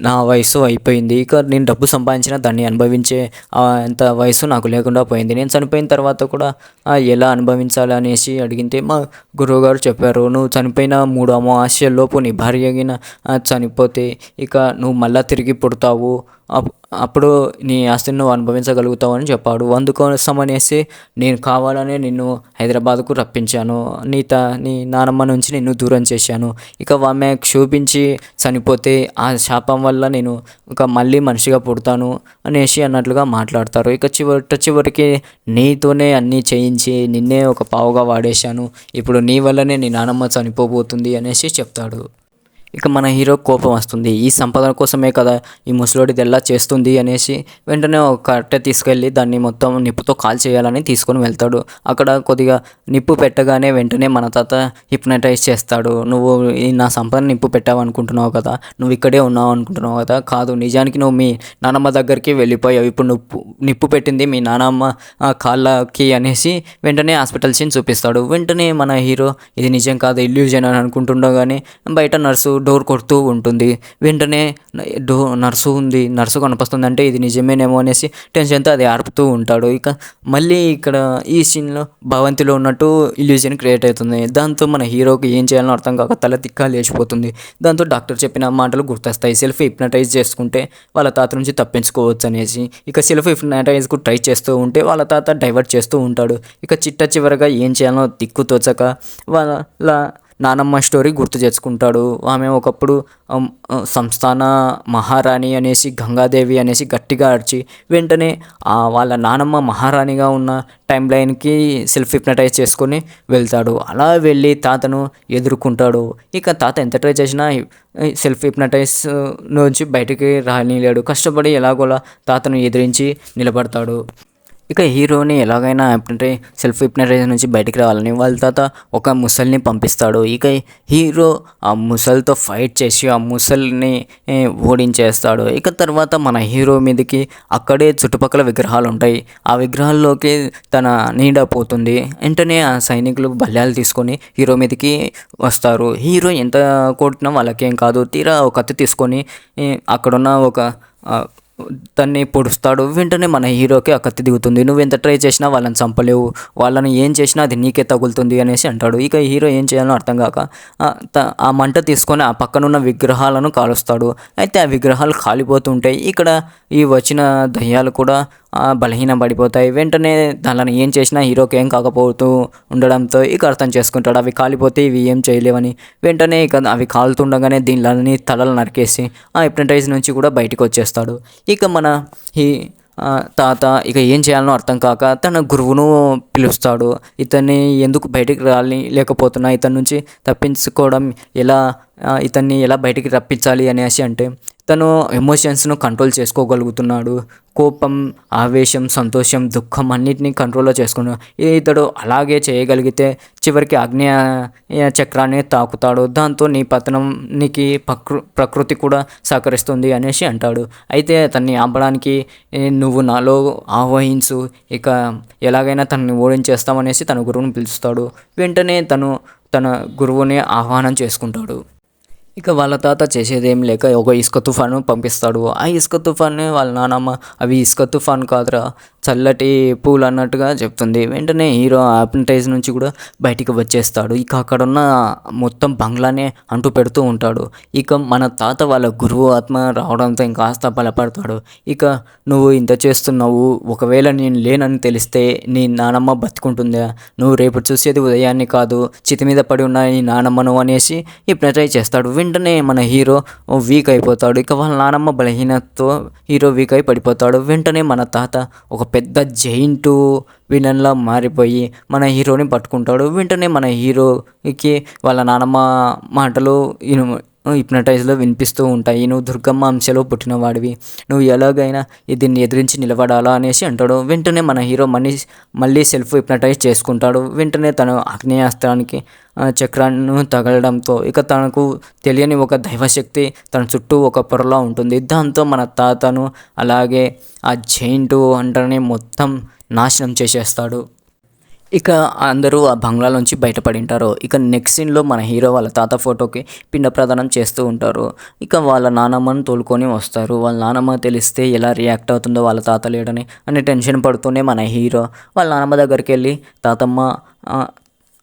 నా వయసు అయిపోయింది, ఇక నేను డబ్బు సంపాదించిన దాన్ని అనుభవించే అంత వయసు నాకు లేకుండా పోయింది, నేను చనిపోయిన తర్వాత కూడా ఎలా అనుభవించాలి అనేసి అడిగితే మా గురువుగారు చెప్పారు, నువ్వు చనిపోయిన 3 అమావాస్యల్లోపు నీ భార్య చనిపోతే ఇక నువ్వు మళ్ళీ తిరిగి పుడతావు, అప్పుడు నీ ఆస్తిని నువ్వు అనుభవించగలుగుతావు అని చెప్పాడు. అందుకోసం అనేసి నేను కావాలనే నిన్ను హైదరాబాద్కు రప్పించాను, నీ నానమ్మ నుంచి నిన్ను దూరం చేశాను, ఇక ఆమె క్షోభించి చనిపోతే ఆ శాపం వల్ల నేను ఇక మళ్ళీ మనిషిగా పుడతాను అనేసి అన్నట్లుగా మాట్లాడతారు. ఇక చివరికి నీతోనే అన్నీ చేయించి నిన్నే ఒక పావుగా వాడేశాను, ఇప్పుడు నీ వల్లనే నీ నానమ్మ చనిపోబోతుంది అనేసి చెప్తాడు. ఇక మన హీరో కోపం వస్తుంది, ఈ సంపాదన కోసమే కదా ఈ ముసలోడిది ఎలా చేస్తుంది అనేసి వెంటనే ఒక కట్టె తీసుకెళ్ళి దాన్ని మొత్తం నిప్పుతో కాల్చేయాలని తీసుకొని వెళ్తాడు. అక్కడ కొద్దిగా నిప్పు పెట్టగానే వెంటనే మన తాత హిప్నటైజ్ చేస్తాడు. నువ్వు నా సంపాదన నిప్పు పెట్టావు అనుకుంటున్నావు కదా, నువ్వు ఇక్కడే ఉన్నావు అనుకుంటున్నావు కదా, కాదు నిజానికి నువ్వు మీ నానమ్మ దగ్గరికి వెళ్ళిపోయావు, ఇప్పుడు నిప్పు పెట్టింది మీ నానమ్మ కాళ్ళకి అనేసి వెంటనే హాస్పిటల్ సీన్ చూపిస్తాడు. వెంటనే మన హీరో ఇది నిజం కాదు ఇల్యూజన్ అని అనుకుంటుండగానే బయట నర్సు డోర్ కొడుతూ ఉంటుంది. వెంటనే నర్సు కనిపిస్తుంది అంటే ఇది నిజమేనేమో అనేసి టెన్షన్తో అది ఆర్పుతూ ఉంటాడు. ఇక మళ్ళీ ఇక్కడ ఈ సీన్లో భవంతిలో ఉన్నట్టు ఇల్యూజన్ క్రియేట్ అవుతుంది. దాంతో మన హీరోకి ఏం చేయాలో అర్థం కాక తల తిక్క లేచిపోతుంది. దాంతో డాక్టర్ చెప్పిన మాటలు గుర్తొస్తాయి, సెల్ఫ్ హిప్నటైజ్ చేసుకుంటే వాళ్ళ తాత నుంచి తప్పించుకోవచ్చు అనేసి. ఇక సెల్ఫ్ హిప్నటైజ్కు ట్రై చేస్తూ ఉంటే వాళ్ళ తాత డైవర్ట్ చేస్తూ ఉంటాడు. ఇక చివరగా ఏం చేయాలో దిక్కు తోచక వాళ్ళ నానమ్మ స్టోరీ గుర్తు తెచ్చుకుంటాడు. ఆమె ఒకప్పుడు సంస్థాన మహారాణి అనేసి గంగాదేవి అనేసి గట్టిగా అరిచి వెంటనే వాళ్ళ నానమ్మ మహారాణిగా ఉన్న టైం లైన్కి సెల్ఫ్ హిప్నటైజ్ చేసుకొని వెళ్తాడు. అలా వెళ్ళి తాతను ఎదుర్కొంటాడు. ఇక తాత ఎంత ట్రై చేసినా సెల్ఫ్ హిప్నటైజ్ నుంచి బయటికి రానిలేడు. కష్టపడి ఎలాగోలా తాతను ఎదిరించి నిలబడతాడు. ఇక హీరోని ఎలాగైనా అంటే సెల్ఫ్ హిప్నటైజ్ నుంచి బయటికి రావాలని వాళ్ళ తాత ఒక ముసలిని పంపిస్తాడు. ఇక హీరో ఆ ముసలితో ఫైట్ చేసి ఆ ముసలిని ఓడించేస్తాడు. ఇక తర్వాత మన హీరో మీదకి అక్కడే చుట్టుపక్కల విగ్రహాలు ఉంటాయి, ఆ విగ్రహాల్లోకి తన నీడ పోతుంది. వెంటనే ఆ సైనికులు బల్యాలు తీసుకొని హీరో మీదకి వస్తారు. హీరో ఎంత కొట్టినా వాళ్ళకేం కాదు. తీరా ఒక కత్తి తీసుకొని అక్కడున్న ఒక తన్ని పొడుస్తాడు. వెంటనే మన హీరోకి ఆ కత్తి దిగుతుంది. నువ్వు ఎంత ట్రై చేసినా వాళ్ళని చంపలేవు, వాళ్ళని ఏం చేసినా అది నీకే తగులుతుంది అనేసి అంటాడు. ఇక హీరో ఏం చేయాలో అర్థం కాక ఆ మంట తీసుకొని ఆ పక్కనున్న విగ్రహాలను కాలుస్తాడు. అయితే ఆ విగ్రహాలు కాలిపోతుంటాయి. ఇక్కడ ఈ వచ్చిన దయ్యాలు కూడా బలహీనం పడిపోతాయి. వెంటనే దానిని ఏం చేసినా హీరోకి ఏం కాకపోతూ ఉండడంతో ఇక అర్థం చేసుకుంటాడు అవి కాలిపోతే ఇవి ఏం చేయలేవని. వెంటనే ఇక అవి కాలుతుండగానే దీనిలోని తలలు నరికేసి ఆ హిప్నటైజ్ నుంచి కూడా బయటకు వచ్చేస్తాడు. ఇక మన ఈ తాత ఇక ఏం చేయాలనో అర్థం కాక తన గురువును పిలుస్తాడు. ఇతన్ని ఎందుకు బయటికి లేకపోతున్నా, ఇతని నుంచి తప్పించుకోవడం ఎలా, ఇతన్ని ఎలా బయటికి రప్పించాలి అనేసి అంటే తను ఎమోషన్స్ను కంట్రోల్ చేసుకోగలుగుతున్నాడు. కోపం, ఆవేశం, సంతోషం, దుఃఖం అన్నిటినీ కంట్రోల్లో చేసుకున్నాడు. ఇతడు అలాగే చేయగలిగితే చివరికి ఆగ్నేయ చక్రాన్ని తాకుతాడు. దాంతో నీ పతనం నీకు ప్రకృతి కూడా సహకరిస్తుంది అనేసి అంటాడు. అయితే అతన్ని ఆపడానికి నువ్వు నాలో ఆవహించు, ఇక ఎలాగైనా తనని ఓడించేస్తామనేసి తన గురువుని పిలుస్తాడు. వెంటనే తన గురువుని ఆహ్వానం చేసుకుంటాడు. ఇక వాళ్ళ తాత చేసేదేం లేక ఒక ఇసుక తుఫాను పంపిస్తాడు. ఆ ఇసుక తుఫాన్ని వాళ్ళ నానమ్మ అవి ఇసుక తుఫాను కాదురా, చల్లటి పూలు అన్నట్టుగా చెప్తుంది. వెంటనే హీరో ఆప్నటైజ్ నుంచి కూడా బయటికి వచ్చేస్తాడు. ఇక అక్కడున్న మొత్తం బంగ్లానే అంటూ పెడుతూ ఉంటాడు. ఇక మన తాత వాళ్ళ గురువు ఆత్మ రావడంతో ఇంకాస్త బలపడతాడు. ఇక నువ్వు ఇంత చేస్తున్నావు, ఒకవేళ నేను లేనని తెలిస్తే నీ నానమ్మ బతుకుంటుందా? నువ్వు రేపు చూసేది ఉదయాన్ని కాదు, చితి మీద పడి ఉన్న నీ నానమ్మను అనేసి హిప్నటైజ్ చేస్తాడు. వెంటనే మన హీరో వీక్ అయిపోతాడు. ఇక వాళ్ళ నానమ్మ బలహీనతతో హీరో వీక్ అయి పడిపోతాడు. వెంటనే మన తాత ఒక పెద్ద జైంటు విలన్లా మారిపోయి మన హీరోని పట్టుకుంటాడు. వెంటనే మన హీరోకి వాళ్ళ నానమ్మ మాటలు హిప్నటైజ్లో వినిపిస్తూ ఉంటాయి. నువ్వు దుర్గమ్మ అంశలో పుట్టినవాడివి, నువ్వు ఎలాగైనా దీన్ని ఎదిరించి నిలబడాలా అనేసి అంటాడు. వెంటనే మన హీరో మళ్ళీ సెల్ఫ్ హిప్నటైజ్ చేసుకుంటాడు. వెంటనే తను ఆగ్నేయాస్త్రానికి చక్రాన్ని తగలడంతో ఇక తనకు తెలియని ఒక దైవశక్తి తన చుట్టూ ఒక పొరలా ఉంటుంది. దాంతో మన తాతను అలాగే ఆ జైంటు అంటనే మొత్తం నాశనం చేసేస్తాడు. ఇక అందరూ ఆ బంగ్లాలోంచి బయటపడింటారు. ఇక నెక్స్ట్ సీన్లో మన హీరో వాళ్ళ తాత ఫోటోకి పిండ ప్రదానం చేస్తూ ఉంటారు. ఇక వాళ్ళ నానమ్మను తోలుకొని వస్తారు. వాళ్ళ నానమ్మ తెలిస్తే ఎలా రియాక్ట్ అవుతుందో వాళ్ళ తాత లేడని అని టెన్షన్ పడుతూనే మన హీరో వాళ్ళ నానమ్మ దగ్గరికి వెళ్ళి తాతమ్మ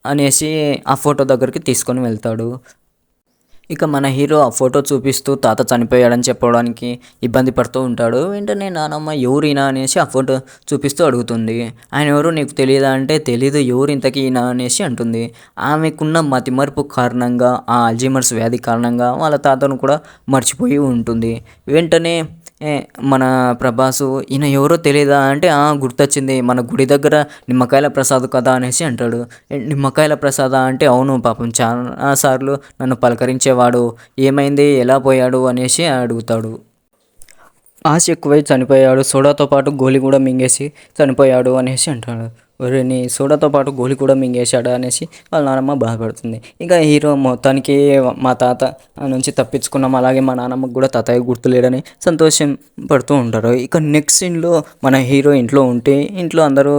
అనేసి ఆ ఫోటో దగ్గరికి తీసుకొని వెళ్తాడు. ఇక మన హీరో ఆ ఫోటో చూపిస్తూ తాత చనిపోయాడని చెప్పడానికి ఇబ్బంది పడుతూ ఉంటాడు. వెంటనే నానమ్మ ఎవరినా అనేసి ఆ ఫోటో చూపిస్తూ అడుగుతుంది. ఆయన ఎవరు నీకు తెలియదా అంటే తెలీదు, ఎవరు ఇంతకీ ఈయన అనేసి అంటుంది. ఆమెకున్న మతిమరుపు కారణంగా, ఆ అల్జీమర్స్ వ్యాధి కారణంగా వాళ్ళ తాతను కూడా మర్చిపోయి ఉంటుంది. వెంటనే మన ప్రభాసు ఈయన ఎవరో తెలియదా అంటే గుర్తొచ్చింది, మన గుడి దగ్గర నిమ్మకాయల ప్రసాద్ కదా అనేసి అంటాడు. నిమ్మకాయల ప్రసాద అంటే అవును, పాపం చాలా సార్లు నన్ను పలకరించేవాడు, ఏమైంది, ఎలా పోయాడు అనేసి అడుగుతాడు. ఆశ ఎక్కువై చనిపోయాడు, సోడాతో పాటు గోలి కూడా మింగేసి చనిపోయాడు అనేసి అంటాడు. నీ సోడాతో పాటు గోలి కూడా మింగేశాడా అనేసి వాళ్ళ నానమ్మ బాధపడుతుంది. ఇక హీరో మొత్తానికి మా తాత నుంచి తప్పించుకున్నాం, అలాగే మా నాన్నమ్మకు కూడా తాతయ్య గుర్తులేడని సంతోషం పడుతూ ఉంటారు. ఇక నెక్స్ట్ సీన్లో మన హీరో ఇంట్లో ఉంటే ఇంట్లో అందరూ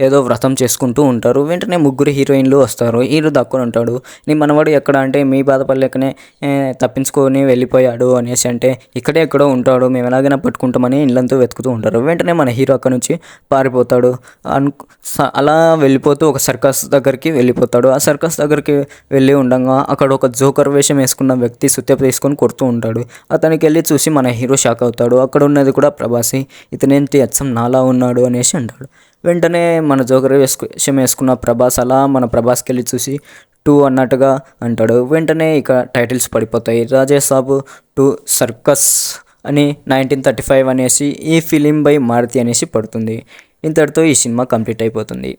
ఏదో వ్రతం చేసుకుంటూ ఉంటారు. వెంటనే ముగ్గురు హీరోయిన్లు వస్తారు. హీరో దక్కుని ఉంటాడు. నీ మనవాడు ఎక్కడ అంటే మీ బాధపడలేకనే తప్పించుకొని వెళ్ళిపోయాడు అనేసి అంటే ఇక్కడే ఎక్కడో ఉంటాడు, మేము ఎలాగైనా పట్టుకుంటామని ఇళ్ళంతా వెతుకుతూ ఉంటారు. వెంటనే మన హీరో అక్కడ నుంచి పారిపోతాడు. అలా వెళ్ళిపోతూ ఒక సర్కస్ దగ్గరికి వెళ్ళిపోతాడు. ఆ సర్కస్ దగ్గరికి వెళ్ళి ఉండగా అక్కడ ఒక జోకర్ వేషం వేసుకున్న వ్యక్తి సుత్తి తీసుకొని కొడుతూ ఉంటాడు. అతనికి వెళ్ళి చూసి మన హీరో షాక్ అవుతాడు. అక్కడ ఉన్నది కూడా ప్రభాసి, ఇతనేంటి అచ్చం నాలా ఉన్నాడు అనేసి అంటాడు. వెంటనే మన జోకర్ వేషం వేసుకున్న ప్రభాస్ అలా మన ప్రభాస్కి వెళ్ళి చూసి 2 అన్నట్టుగా అంటాడు. వెంటనే ఇక టైటిల్స్ పడిపోతాయి. రాజేసాబు 2 సర్కస్ అని 1935 అనేసి ఈ ఫిలిం బై మారుతి అనేసి పడుతుంది. ఇంతటితో ఈ సినిమా కంప్లీట్ అయిపోతుంది.